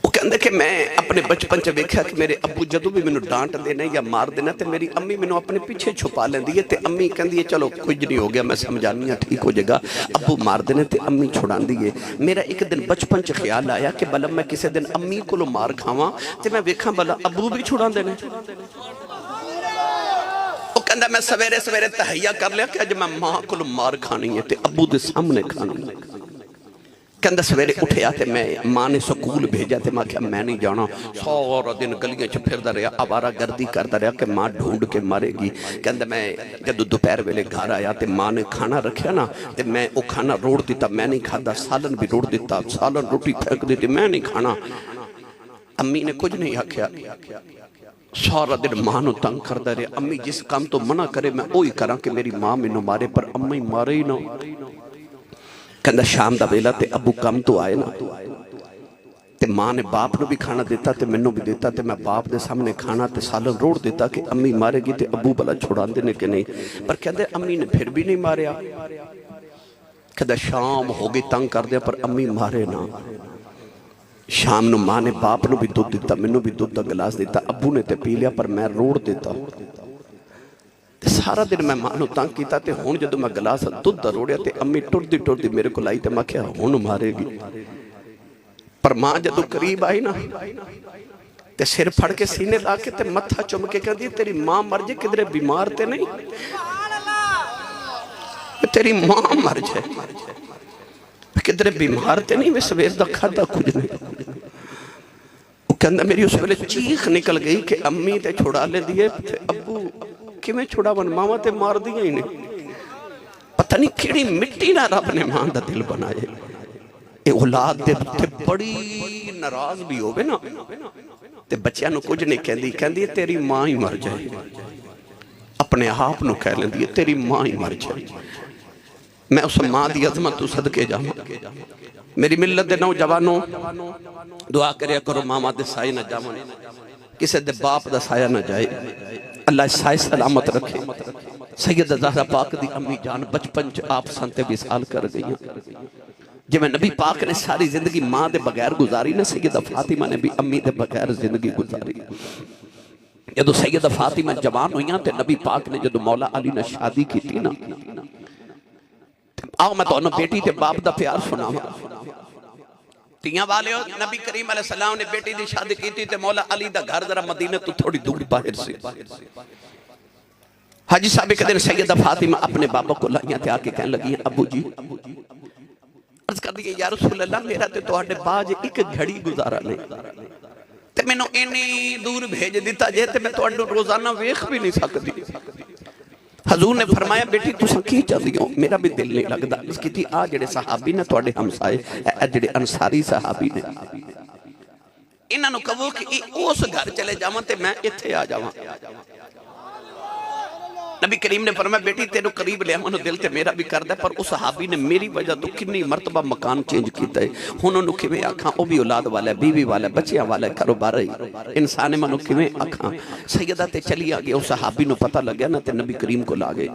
وہ کہندے کہ میں اپنے بچپن چ ویکھیا کہ میرے ابو جدوں بھی مینوں ڈانٹ دینا یا مار دینا تے میری امی مینوں اپنے پیچھے چھپا لیندی ہے تے امی کہندی ہے چلو کچھ نہیں ہو گیا میں سمجھانی ہاں ٹھیک ہو جائے گا ابو مار دینے تے امی چھڑاندی ہے میرا ایک دن بچپن چ خیال آیا کہ بلا میں کسی دن امی کولوں مار کھاواں تے میں ویکھاں بلا ابو بھی چھڑاندے نے کہندا میں سویرے سویرے تہیا کر لیا کہ اج میں ماں کو مار کھانی ہے تے ابو دے سامنے کھانی ہے کہندا سویرے اٹھیا تے میں ماں نے سکول بھیجا تے میں کہا میں نہیں جانا سارا دن گلیاں چ پھردا رہیا آوارہ گردی کردا رہیا کہ ماں ڈھونڈ کے مارے گی کہندا میں جدوں دوپہر ویلے گھر آیا تے ماں نے کھانا رکھیا نا تے میں او کھانا روڑ دیتا میں نہیں کھادا سالن بھی روڑ دیتا سالن روٹی پھینک دیتی میں نہیں کھانا امی نے کچھ نہیں آکھیا سارا دن ماں نو تنگ کردا رہیا امی جس کام تو منع کرے میں وہی کراں کہ میری ماں مینوں مارے پر امی مارے ہی نہ کہندا شام دا ویلا تے ابو کم تو آئے نا تے ماں نے باپ نو بھی کھانا دیتا تے مینوں بھی دیتا تے میں باپ دے سامنے کھانا تے سالن روڑ دیتا کہ امی مارے گی تے ابو بلا چھڑاندے نے کہ نہیں پر کہندے امی نے پھر بھی نہیں ماریا کہندا شام ہو گئی تنگ کر دیا پر امی مارے نہ شام نو ماں نے باپ نو بھی دودھ دیتا مینوں بھی دودھ دا گلاس دیتا ابو نے تے پی لیا پر میں روڑ دیتا سارا دن میں ماں نو تنگ کیتا تے ہون جدو میں گلاس دودھ دا روڑیا تے امی ٹر دی میرے کو لائی تے میں کہا ہون مارے گی پر ماں جدو قریب آئی نا تے سر پھڑ کے سینے لا کے تے متھا چم کے کہہ دی تیری ماں مر جائے کدھرے بیمار تے نہیں تیری ماں مر جائے کدھرے بیمار تے نہیں میں سویر دا کھادا کچھ نہیں وہ کہندا میری اس ویلے چیخ نکل گئی کہ امی تے چھڑا لے دیے تے ابو کیویں چھڑا ون ماما تے مار دیاں ہی نہیں پتہ نہیں کیڑی مٹی نہ رب نے ماں دا دل بنائے اے اولاد دے تے بڑی ناراض بھی ہوے نا تے بچیاں نو کچھ نہیں کہندی کہندی تیری ماں ہی مر جائے اپنے آپ نو کہہ لیندی تیری ماں ہی مر جائے میں اس ماں دی عظمت تو صدقے جاواں میری ملت دے نوجوانوں دعا کریا کرو ماما دے سائے نہ جاواں کسے دے باپ دا سایہ نہ جائے اللہ سائے سلامت رکھے سید زہرا پاک دی امی جان بچپن چ آپ سنتے وصال کر گئی جی میں نبی پاک نے ساری زندگی ماں دے بغیر گزاری نہ سیدہ فاطمہ نے بھی امی دے بغیر زندگی گزاری جدو سیدہ فاطمہ جوان ہوئیاں تے نبی پاک نے جدو مولا علی نے شادی کی تھی نا آؤ میں تو انہوں بیٹی تے باپ دا پیار سناواں تیاں والے ہو نبی کریم علیہ السلام نے بیٹی دی شادی کی تھی تے مولا علی دا گھر ذرا مدینہ تو تھوڑی دور باہر سے حاجی صاحب ایک دن سیدہ فاطمہ اپنے بابا کو لائیاں تے آکے کہنے لگی ہیں ابو جی عرض کر دیئے یا رسول اللہ میرا تے تو آٹے باج ایک گھڑی گزارا نہیں تے میں نو اینی دور بھیج دیتا جے تے میں تو آٹے روزانہ ویخ بھی نہیں سکتی حضور نے فرمایا بیٹی تو سکی چل دیوں میرا بھی دل نہیں لگدا اس کی تھی آ جڑے صحابی نے تو آٹے ہمسائے جڑے انصاری صحابی نے انہاں نو کہو کہ اس گھر چلے جاواں تے میں اتھے آ جاواں نبی کریم نے فرمایا بیٹی تیرو قریب لے ہمانو دل تے میرا بھی کردہ پر اس صحابی نے میری وجہ تو کنی مرتبہ مکان چینج کیتا ہے ہنوں نو کیویں آکھاں او بھی اولاد والا ہے بیوی والا ہے بچیاں والا ہے کاروبار ہے انسان منو کیویں آکھاں سیدہ تے چلی آگے اس صحابی نو پتہ لگیا نا تے نبی کریم کو لاگے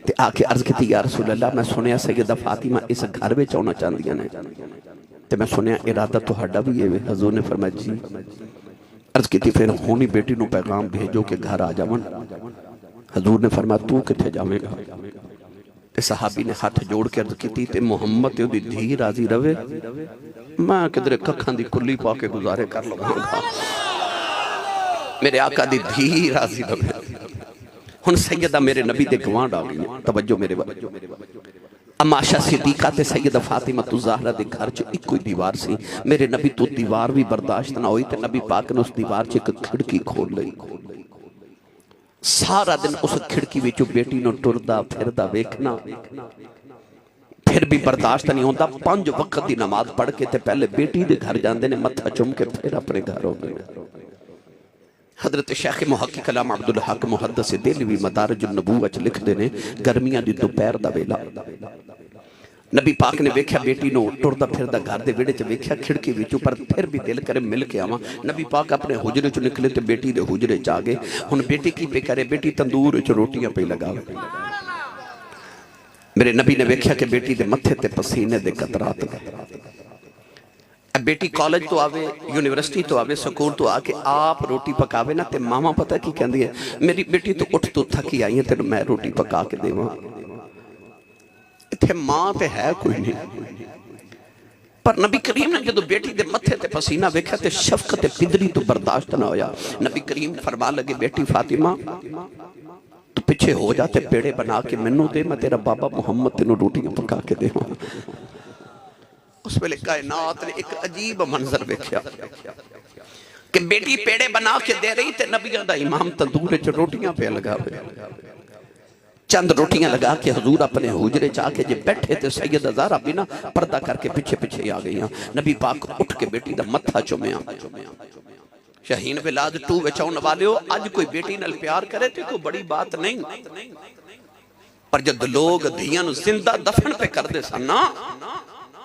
تے آکے عرض کیتی یا رسول اللہ میں سنیا سیدہ فاطمہ اس گھر وچ آنا چاہندیاں نے تے میں سنیا ارادہ تہاڈا بھی ہے حضور نے فرمایا جی عرض کیتی پھر ہونی بیٹی نو پیغام بھیجو کہ گھر آ جاون حضور نے فرمایا تو کتھے جاویں گا تے صحابی نے ہاتھ جوڑ کے عرض کیتی تے محمد تے دی دھی راضی روے میں کدھر ککھاں دی کلی پا کے گزارے کر لوں گا میرے آقا دی دھی راضی روے ہن سیدہ میرے نبی دے گواہ ڈال گئی توجہ میرے وقت اما عائشہ صدیقہ تے سیدہ فاطمہ الزہرا دے گھر چ ایک کوئی دیوار سی میرے نبی تو دیوار بھی برداشت نہ ہوئی تے نبی پاک نے اس دیوار چ ایک کھڑکی کھول لئی سارا دن اس کھڑکی وچوں بیٹی نو ٹردا پھردا ویکھنا پھر بھی برداشت نہیں ہوتا 5 وقت دی نماز پڑھ کے تے پہلے بیٹی دے گھر جاندے نے متھا چم کے پھر اپنے گھر ہو گئے حضرت شیخ محقق علامہ عبدالحق محدث دہلوی مدارج النبوہ لکھ دے نے گرمیاں دی دوپہر دا ویلا نبی پاک نے ویکھیا بیٹی نو ٹردا پھردا گھر دے ویڑے چ ویکھیا کھڑکی وچوں پر پھر بھی دل کرے مل کے آواں نبی پاک اپنے حجرے چ نکلے تے بیٹی دے حجرے چ آ گئے ہن بیٹی کی پہ کرے بیٹی تندور وچ روٹیاں پہ لگاوے میرے نبی نے ویکھیا کہ بیٹی دے متھے تے پسینے دے قطرات گئے. اب بیٹی کالج تو آوے, یونیورسٹی تو آوے, سکول تو آ کے آپ روٹی پکاوے نا تے ماما پتہ کی کہندی ہے, میری بیٹی تو اٹھ تو تھکی آئی ہے تینوں میں روٹی پکا کے دیواں. اتھے ماں تے ہے کوئی نہیں. پر نبی کریم نے جدو بیٹی دے متھے تے پسینہ ویکھیا تے شفقت پدری تو برداشت نہ ہویا. نبی کریم فرما لگے, بیٹی فاطمہ تو پیچھے ہو جاتے, پیڑے بنا کے منو دے, میں تیرا بابا محمد تینوں روٹیاں پکا کے دیواں. اس ویلے کائنات نے ایک عجیب منظر ویکھیا کہ بیٹی پیڑے بنا کے دے رہی تے نبیوں دا امام تندور وچ روٹیاں پہ لگا ہوئے. چند روٹیاں لگا کے حضور اپنے حجرے چاہ کے جب بیٹھے تھے, سیدہ زہرا بنا پردہ کر کے پیچھے پیچھے آ گئی. نبی پاک اٹھ کے بیٹی دا متھا چومیا. شاہین ولاد 2 وچ آن والے ہو, اج کوئی بیٹی نال پیار کرے تے کوئی بڑی بات نہیں, پر جد لوگ دھیاں نو زندہ دفن پہ کر دے سن نا,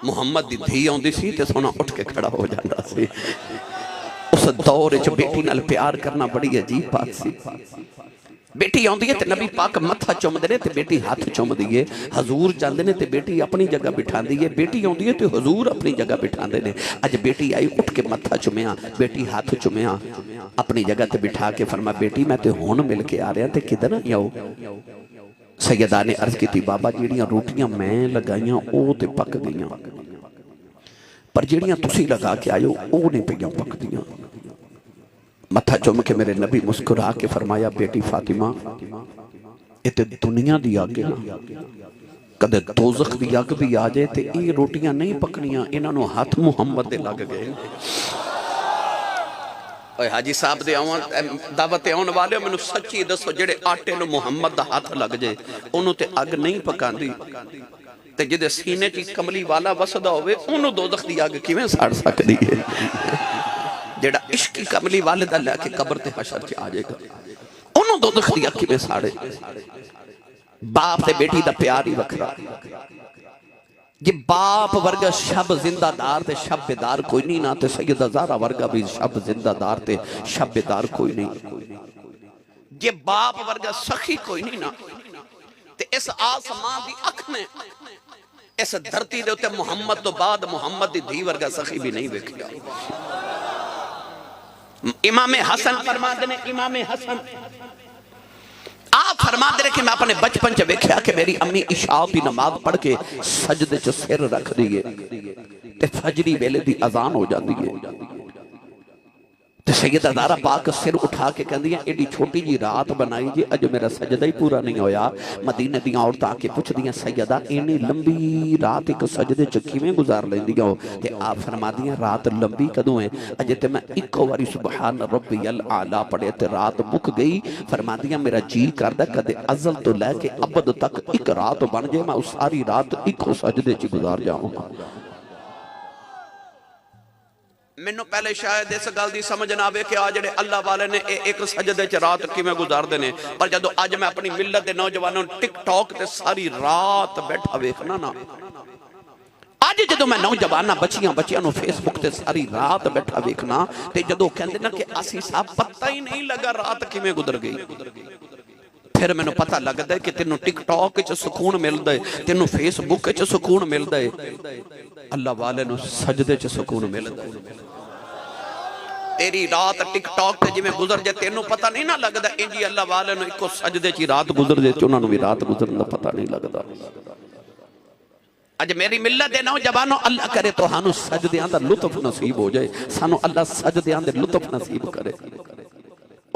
محمد دی دھی آندی سی تے سونا اٹھ کے کھڑا ہو جاندا سی. اس دور وچ بیٹی نال پیار کرنا بڑی عجیب بات سی. بیٹی آندی ہے تے نبی پاک متھا چوم دے نے تے بیٹی ہاتھ چوم دیئے. حضور جاندے نے تے بیٹی اپنی جگہ بٹھان دیئے. بیٹی آندی ہے تے حضور اپنی جگہ بٹھان دے نے. اج بیٹی آئی اٹھ کے متھا چومیا, بیٹی ہاتھ چومیا, اپنی جگہ تے بٹھا کے فرما, بیٹی میں تے ہون مل کے آ رہا تے کدھر آؤ. سیدہ نے عرض کی تھی, بابا جیڑیاں روٹیاں میں لگائیاں او تے پک گئیاں, پر جیڑیاں تسی لگا کے آئے او نہیں پہیاں پک دیاں. متھا چوم کے میرے نبی مسکرا کے فرمایا, بیٹی فاطمہ اتے دنیا دی آگے نا کدے دوزخ دی آگ بھی آ جائے تے یہ روٹیاں نہیں پکنیاں, انہاں نو ہاتھ محمد دے لگ گئے. اوہ حاجی صاحب دے دعوت آن والے میں سچی دسو, جڑے آٹے نو محمد دا ہاتھ لگ جائے انہوں تے آگ نہیں پکان دی, تے جدے سینے چی کملی والا وسدہ ہوئے انہوں دوزخ دی آگ کیویں ساڑ سکدی ہے. جڑا عشقی کملی والدہ لے کے قبر تے حشر چ آ جائے گا, انہوں دوزخ دی آگ کیویں ساڑے. باپ تے بیٹی دا پیار ہی وکھرا. جی باپ ورگا شب زندہ دار تے شب بیدار کوئی نہیں نا, تے سیدہ زہرا ورگا بھی شب زندہ دار تے شب بیدار کوئی نہیں. جی باپ ورگا سخی کوئی نہیں نا, تے اس آسمان دی اکھ نے اس دھرتی دے ہوتے محمد تو بعد محمد دی دھی ورگا سخی بھی نہیں ویکھیا. امام حسن فرما دینے, امام حسن آپ فرما دے رہے کہ میں اپنے بچپن چے ویکھیا کہ میری امی عشاء دی نماز پڑھ کے سجدے چے سر رکھ دیئے تے فجری ویلے دی اذان ہو جاندی ہے. تے سیدہ زہرا پاک سر اٹھا کے کہندی ہیں, ایڈی چھوٹی جی رات بنائی جی, اج میرا سجدہ ہی پورا نہیں ہویا. مدینہ دیاں عورتاں آ کے پوچھ دیاں, سیدہ اینی لمبی رات ایک سجدے چ کیویں گزار لیندیاں ہو؟ تے آپ فرما دیاں, رات لمبی کدوں ہے؟ اج تے میں ایک واری سبحان ربی الاعلی پڑھے تے رات مک گئی. فرما دیاں, میرا جی کردا کدے ازل تو لے کے ابد تک ایک رات بن جائے, میں اس ساری رات ایک سجدے چ گزار جاؤں. میں پہلے شاید اس گل دی سمجھ نہ آوے کہ آج اللہ والے نے ایک سجدے چ رات کی میں گزار دینے, پر جدو آج میں اپنی ملت دے نوجوانوں ٹک ٹاک تے ساری رات بیٹھا ویکھنا نا, آج جدو میں نوجوانہ بچیاں نو فیس بک تے ساری رات بیٹھا ویکھنا, تے جدو کہندے نا کہ آسی صاحب پتہ ہی نہیں لگا رات کی میں گزر گئی. پھر میں نے پتہ لگ دے کہ تینوں ٹک ٹاک چ سکون مل دے, تینوں فیس بک چ سکون مل دے, اللہ والے نو سجدے چ سکون مل دے. تیری رات ٹک ٹاک تے جی میں گزر جائے تینوں پتہ نہیں نہ لگ دا, انجی اللہ والے نو ایک سجدے چی رات گزر جائے چونہ نو بھی رات گزرنا پتہ نہیں لگ دا. اج میری ملت دے نوجوانوں, اللہ کرے تو ہانو سجدیاں دا لطف نصیب ہو جائے, سانو اللہ سجدیاں دے لطف نصیب کرے.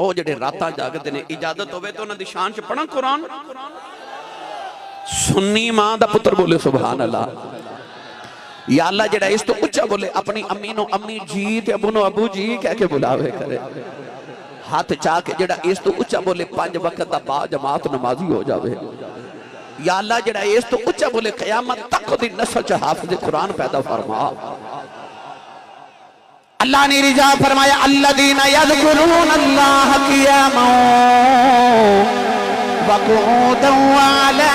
او جڑے راتاں جاگتے نے, اجازت ہوئے تو انہاں دی شان چ پڑھاں قرآن. سنی ماں دا پتر بولے سبحان اللہ. یا اللہ جڑا اس تو اچھا بولے, اپنی امی نو امی جی تے ابو نو ابو جی کہہ کے بلاوے کرے. ہاتھ چاہ کے جڑا اس تو اچھا بولے 5 وقت دا با جماعت نمازی ہو جاوے. یا اللہ جڑا اس تو اچھا بولے قیامت تک دی نسل چ حافظ قرآن پیدا فرما. اللہ نے رجا فرمایا, الذین یذکرون اللہ قیاما وقعودا وعلی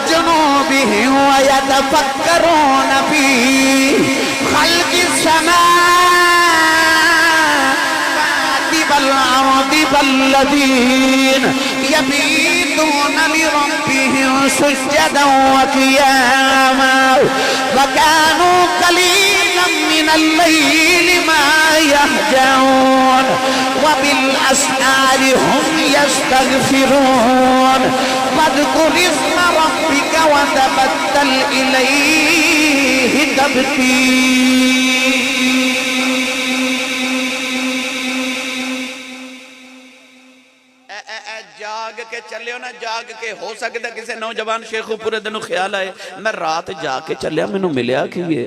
جنوبهم ويتفكرون في خلق السماوات والأرض والذين يبيتون لربهم سجدا وقياما وكانوا قليلا من الليل ما يهجعون وبالأسحار هم يستغفرون واذكر اسم ربك وتبتل إليه تبتيلا جاگ کے چلے ہو نا جاگ کے ہو سکتا کسی نوجوان شیخ پورے دنوں خیال آئے میں رات جا کے چلیا میں نے ملیا کہ یہ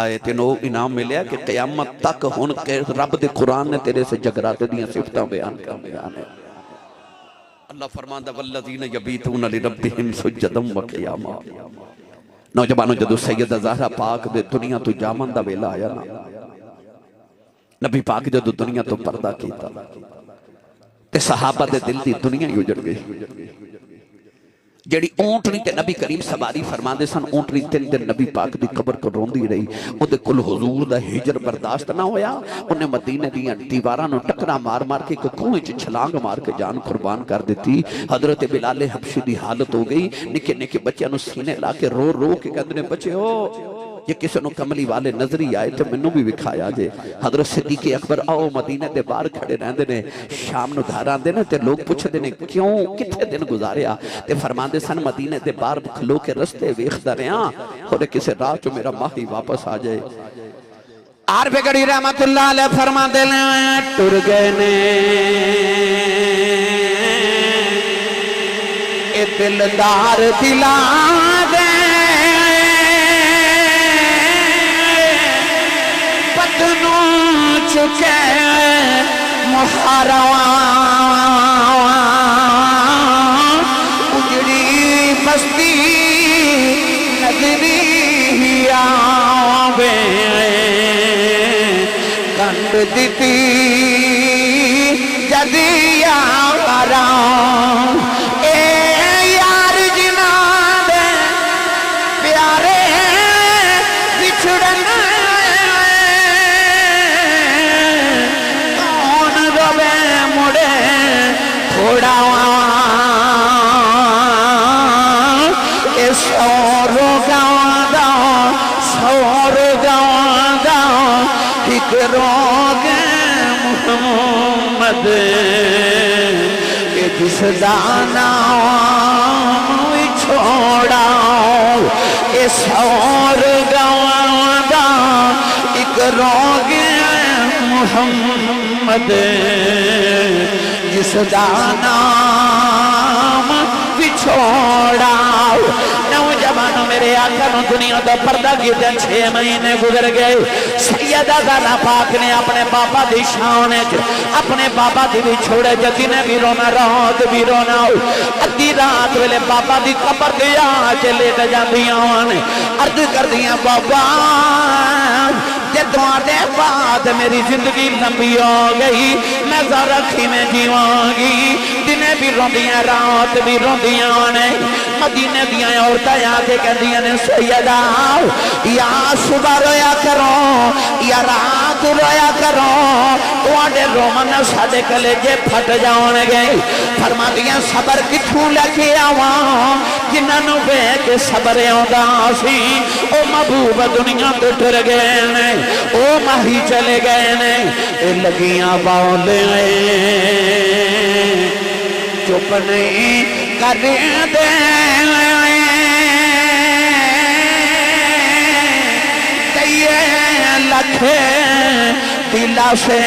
آئے تینوں انعام ملیا کہ قیامت تک ہون کے رب دے قرآن نے تیرے سے جگراتے دیاں صفتہ بیان کا بیان ہے اللہ فرماندہ والذین یبیتون لربہم سجدا وقیاما نوجوانوں جدو سیدہ زہرہ پاک دے دنیا تو جامن دا ویلا آیا نا نبی پاک جدو دنیا تو پردہ کیتا تے صحابہ دے دل دی دنیا ہی اجڑ گئی جیڑی اونٹنی تے نبی کریم سواری فرما دے سن اونٹنی تین دن نبی پاک دی قبر کو روندی رہی او دے کل حضور دا ہجر برداشت نہ ہویا انہیں مدینہ دیاں دیواراں نو ٹکرا مار مار کے کنویں چ چھلانگ مار کے جان قربان کر دیتی حضرت بلال حبشی دی حالت ہو گئی نکے نکے بچیاں نو سینے لا کے رو رو کے کہندے بچے ہو یہ کسی نو کملی والے نظری آئے تو منو بھی وکھایا جے حضرت صدیق اکبر آؤ مدینہ دے باہر کھڑے رہندے نے شام نو دھار آندے نے تے لوگ پوچھ دے نے کیوں کتھے دن گزاریا تے فرمان دے سن مدینہ دے باہر کھلو کے رستے ویکھدا رہیا اور کسی راہ چو میرا ماہی واپس آ جائے عارف گڑی رحمت اللہ علیہ فرما دے لیں ٹر گئے نے اے دلدار دلا دے چکے محاروان اجڑی بستی نظری ہی آوے کنڈ دیتی جدی آوران اے یار جنا دے پیارے بچھڑن روگ محمد کہ جس دانا چھوڑا اس اور گوانا ایک روگ محمد جس دانا چھوڑا نوجوانوں میرے آقا نو دنیا دا پردہ کی دن 6 مہینے گزر گئے سیدہ زہرا پاک نے اپنے بابا دی شانے اپنے بابا دی بھی چھوڑے جتی نے بھی رونا رات بھی رونا ادھی رات ویلے بابا دی قبر دیا چلے جاندیاں عرض کر دیا بابا جدوان دے بعد میری زندگی لمبی ہو گئی میں زرخی میں جیوان گی دنے بھی روندیاں رات بھی روندیاں مدینے دیاں عورتیں آکے کہندیاں نے سیدہ یا صبح رویا کرو یا رات رویا کرو تواڈے رومن ساڈے کلیجے پھٹ جاون گے فرما دیاں صبر کتھوں لے کے آواں جنہاں نو ویکھ کے صبر آوندا سی او محبوب دنیا تو ٹر گئے نے او ماہی چلے گئے نے اے لگیاں بولے چپ نہیں کر دے کئیے لکھے دلا سے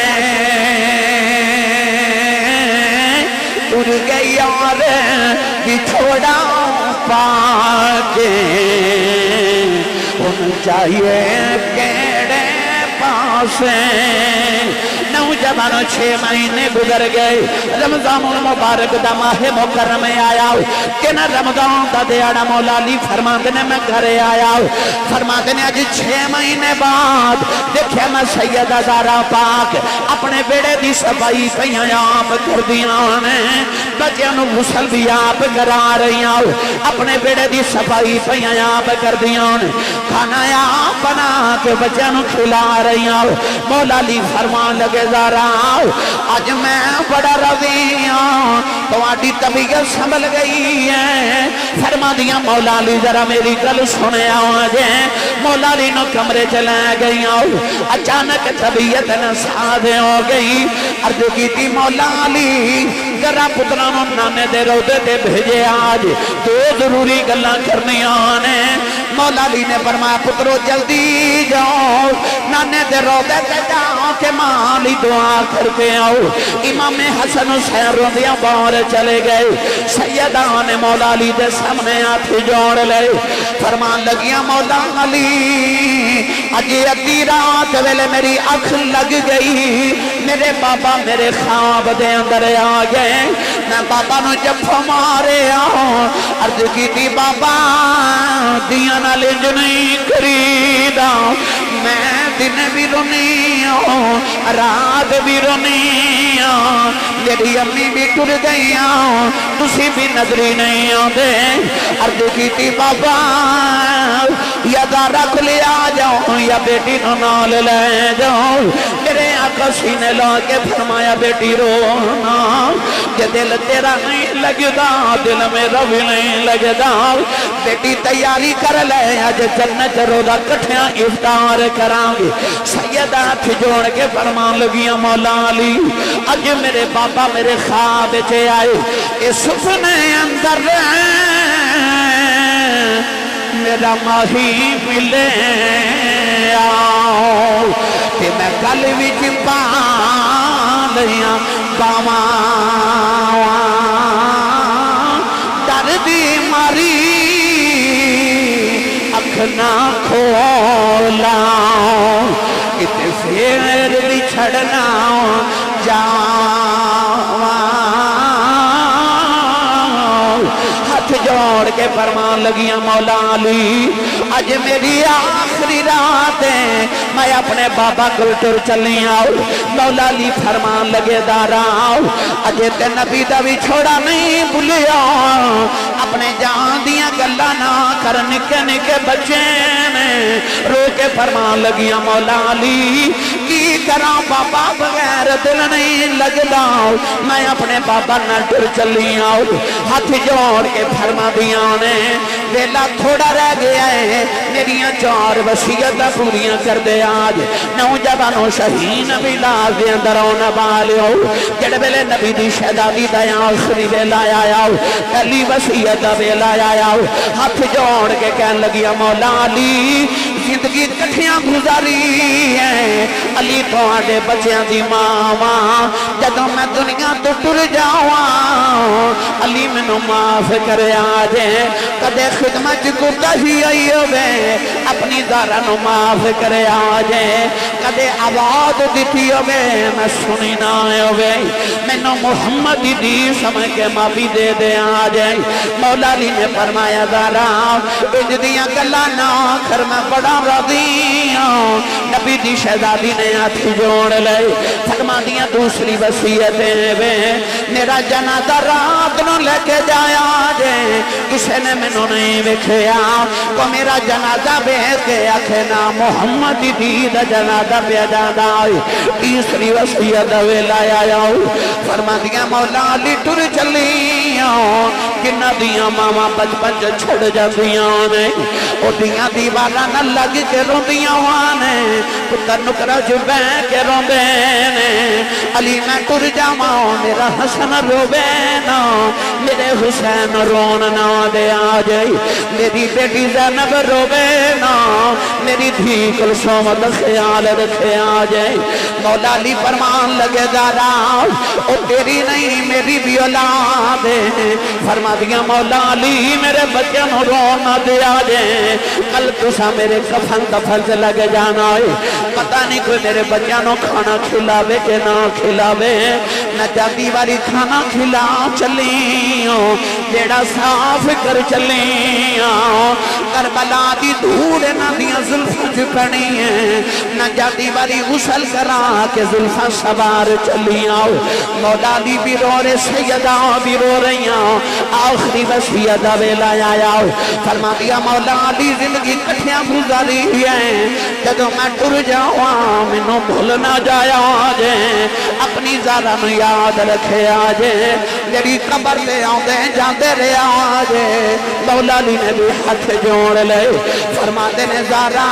ٹر گئی اور بچھوڑا پاکے ان چاہیے کیڑے پاسے نوجوانوں 6 مہینے گزر گئے رمضان المبارک دا ماہ مکرم میں آیا کہ نہ رمضان دا دیاڑا مولا علی فرماتے نے میں گھرے آیا فرماتے نے آج 6 مہینے بعد دیکھے میں سیدہ زہرا پاک اپنے بیڑے دی صفائی پہیاں آپ کر دیاں بچیاں نو غسل بھی آپ کرا رہی اپنے بیڑے دی صفائی پہیاں آپ کر دیاں کھانا آپ بنا کے بچیاں نو کھلا رہی گئیاں مولا علی فرمان لگے زارا آج میں بڑا راضی ہوں تمہاری طبیعت سنبھل گئی ہے فرما دیا مولا علی ذرا میری گل سنے آجے مولا علی نو کمرے چلے گئیاں اچانک طبیعت نساد ہو گئی عرض کی تھی مولا علی ذرا پترانوں نانے دے روزے تے بھیجے آج دو ضروری گلاں کرنی آنے مولا علی نے فرمایا پترو جلدی جاؤ نانے دے روزے تے جاؤ کہ ماں علی دعا کر کے آؤ امام حسن حسین روندیاں باہر چلے گئے سیدہ نے مولا علی دے سامنے ہاتھ جوڑ لے فرمان لگیاں مولا علی اجے ادھی رات ویلے میری اکھ لگ گئی میرے بابا میرے خواب دے اندر آ گئے میں بابا نو جفو مارے آؤں عرض کی تھی بابا دیاں نال انج نہیں کریدا میں دن بھی رونی ہوں رات بھی رونی ہوں میری امی بھی ٹر گئی ہوں تسی بھی نظری نہیں آتے عرض کی تھی بابا یا دارا کھلے آ جاؤ یا بیٹی نو نال لے جاؤ میرے آقا سینے لا کے فرمایا بیٹی رونا کہ دل تیرا نہیں لگدا دل میرا بھی نہیں لگدا بیٹی تیاری کر لے آج جنت روزہ کٹھیاں افطار کران گے سیدہ ہاتھ جوڑ کے فرمان لگیاں مولا علی اج میرے بابا میرے خواب چے آئے اس سپنے اندر میرا ماہی ملے آؤ کہ میں گل وچ پا لیاں باواں دردی ماری اکھ نہ کھولا کتے پھر بھی چھڑنا جاواں ہاتھ جوڑ کے فرمان لگیاں مولا علی اج میری آخری رات ہے میں اپنے بابا کو ٹر چلی آؤ مولا علی فرمان لگے دارا آؤ اجے تے نبی دا بھی چھوڑا نہیں بھولیا اپنے جان دیاں گلا نہ کر نکے نکے بچے نے رو کے فرمان لگیاں مولا علی کی کراں بابا بغیر دل نہیں لگدا میں اپنے بابا نہ ٹر چلی آؤ ہاتھ جوڑ کے فرما دیاں نے ویلا تھوڑا رہ گیا ہے میریاں 4 وصیتاں پوریاں کر دے آج نوجوانوں شہین بھی لاز دے اندر آنا بالیو جڑ ویلے نبی دی شہدادی دا آخری ویلا آیا پہلی وصیت ویلا آیا ہاتھ جوڑ کے کہن لگیا مولا علی زندگی کٹھیاں گزاری ہے علی تواڈے بچیاں دی ماں جدوں میں دنیا تو ٹر جاواں علی مینوں معاف کرے آجے کدے خدمت کرتا ہی آئی ہوئے اپنی دارہ نو معاف کرے آجے کدے آواز دیتی ہوئے میں سنی نہ ہوئے میں نو محمد دی سمجھ کے معافی دے دے آجے مولا علی نے فرمایا دارہ اجدیاں گلا نہ کر میں بڑا راضی ہوں نبی دی شہزادی نے ہاتھ جوڑ لے فرما دیا دوسری وصیتیں وے میرا جنازہ رات نو لے کے جایا جے کسے نے منو نہیں وکھیا کو میرا جنازہ بیٹھ کے آکھنا محمد دی دا جنازہ پہ جانا تیسری وصیت ویلا آیا فرما دیا مولا علی ٹر چلیاں کنہ دیاں ماما بچپن چھڑ جاندیاں نے او دیاں دیواراں نہ لگ کے روندیاں وانے پتر نکرا جو بے کے روندے نے علی میں ٹر جاواں میرا حسن روے نا میرے حسین رون نہ دے آ جائی میری بیٹی زینب روے نا میری دھی کلثوم دا خیال رکھے آ جائے مولا علی فرمان لگے دارا او تیری نہیں میری بھی اولاد ہے فرما دیا مولا علی میرے بچوں نو رونا دیا جائے کل تسا میرے کفن دفن سے لگے جانا ہے پتہ نہیں کوئی میرے بچوں نو کھانا کھلاوے کہ نہ کھلاوے نہ جاتی باری کھانا کھلا چلی بیڑا صاف کر چلی کربلا دی دھوڑ نہ دیا زلفاں چ پڑی ہیں نہ جاتی باری غسل کرا کے زلفاں سوار چلی آؤ مولا علی بھی رو رہے سیدہ بھی رو رہی آخری وصیت ویلا آیا فرما دیا مولا علی زندگی کٹھیاں گزاری ہیں جدو میں ٹر جاؤں مینوں بھول نہ جایا جے اپنی زارہ نو یاد رکھے آجے جڑی قبر لے آؤں جاندے رہے آجے مولا علی نے بھی ہاتھ جوڑ لے فرما دے نے زارہ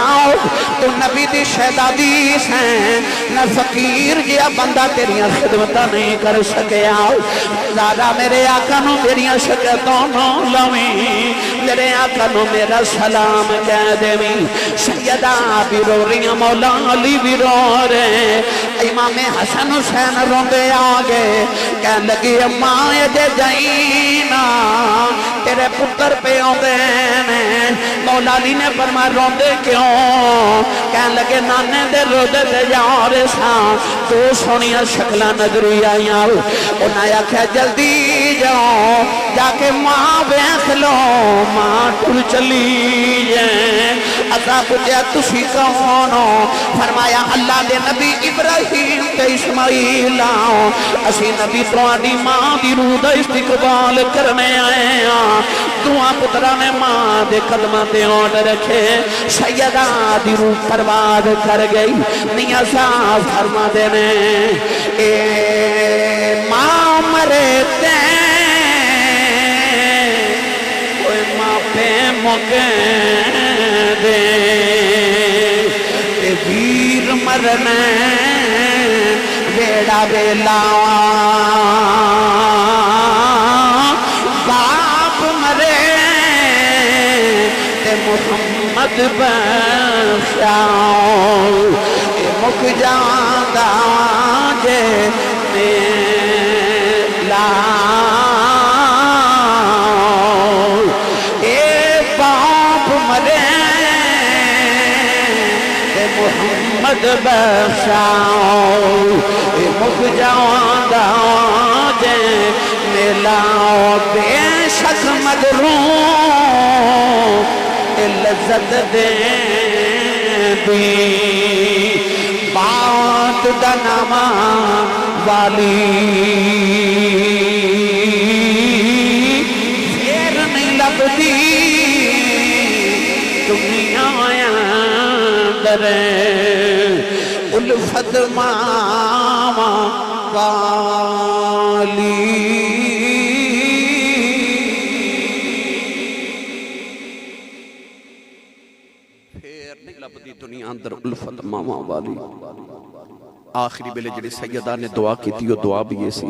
تو نبی دی شہدادی ہیں نہ فقیر جیا بندہ تیریاں خدمتہ نہیں کر سکے آؤ زارہ میرے آقا نو میریاں شکتوں نو لویں میرے آقا نو میرا سلام کہہ دے میں سیدہ بھی رو رہی ہیں مولا علی بھی رو رہے امام حسن حسین روندے آگے کہنے لگی اماں یہ دے جائینا تیرے پتر پہ آدھے مولا علی نے فرمایا روندے کیوں کہنے لگے نانے دے رودے دے جار ساں تو سونیاں شکلہ نظری آئیاں انہیں آکھا جلدی جاؤ جا کے ماں بیخ لو ماں ٹر چلی جائیں عطا پوچھا تسی کون ہو فرمایا اللہ دے نبی ابراہیم تے اسماعیل آؤ اسی نبی تواڈی ماں دی روح دا استقبال کرنے آئے ہیں دعا پترا نے ماں دے قدمہ تے اونٹ رکھے سیدہ دی روح پرواد کر گئی میاں صاحب فرما دینے اے ماں مرے تے کوئی ماں پہ مکے دے تے ویر مرنے بیڑا بیلا باپ مرے تے محمد بخشاؤ اے مک جاندہ جے میلا اے باپ مرے تے محمد بخشاؤ اے مک جاندہ جے میلا بے شک مدروم لذت دے دی بات دنما والی پھر نہیں لبدی دنیا اندر الفت ماما والی دنیا اندر الفت ماما والی آخری بلے جڑی سیدہ نے دعا کی تھی وہ دعا بھی یہ سی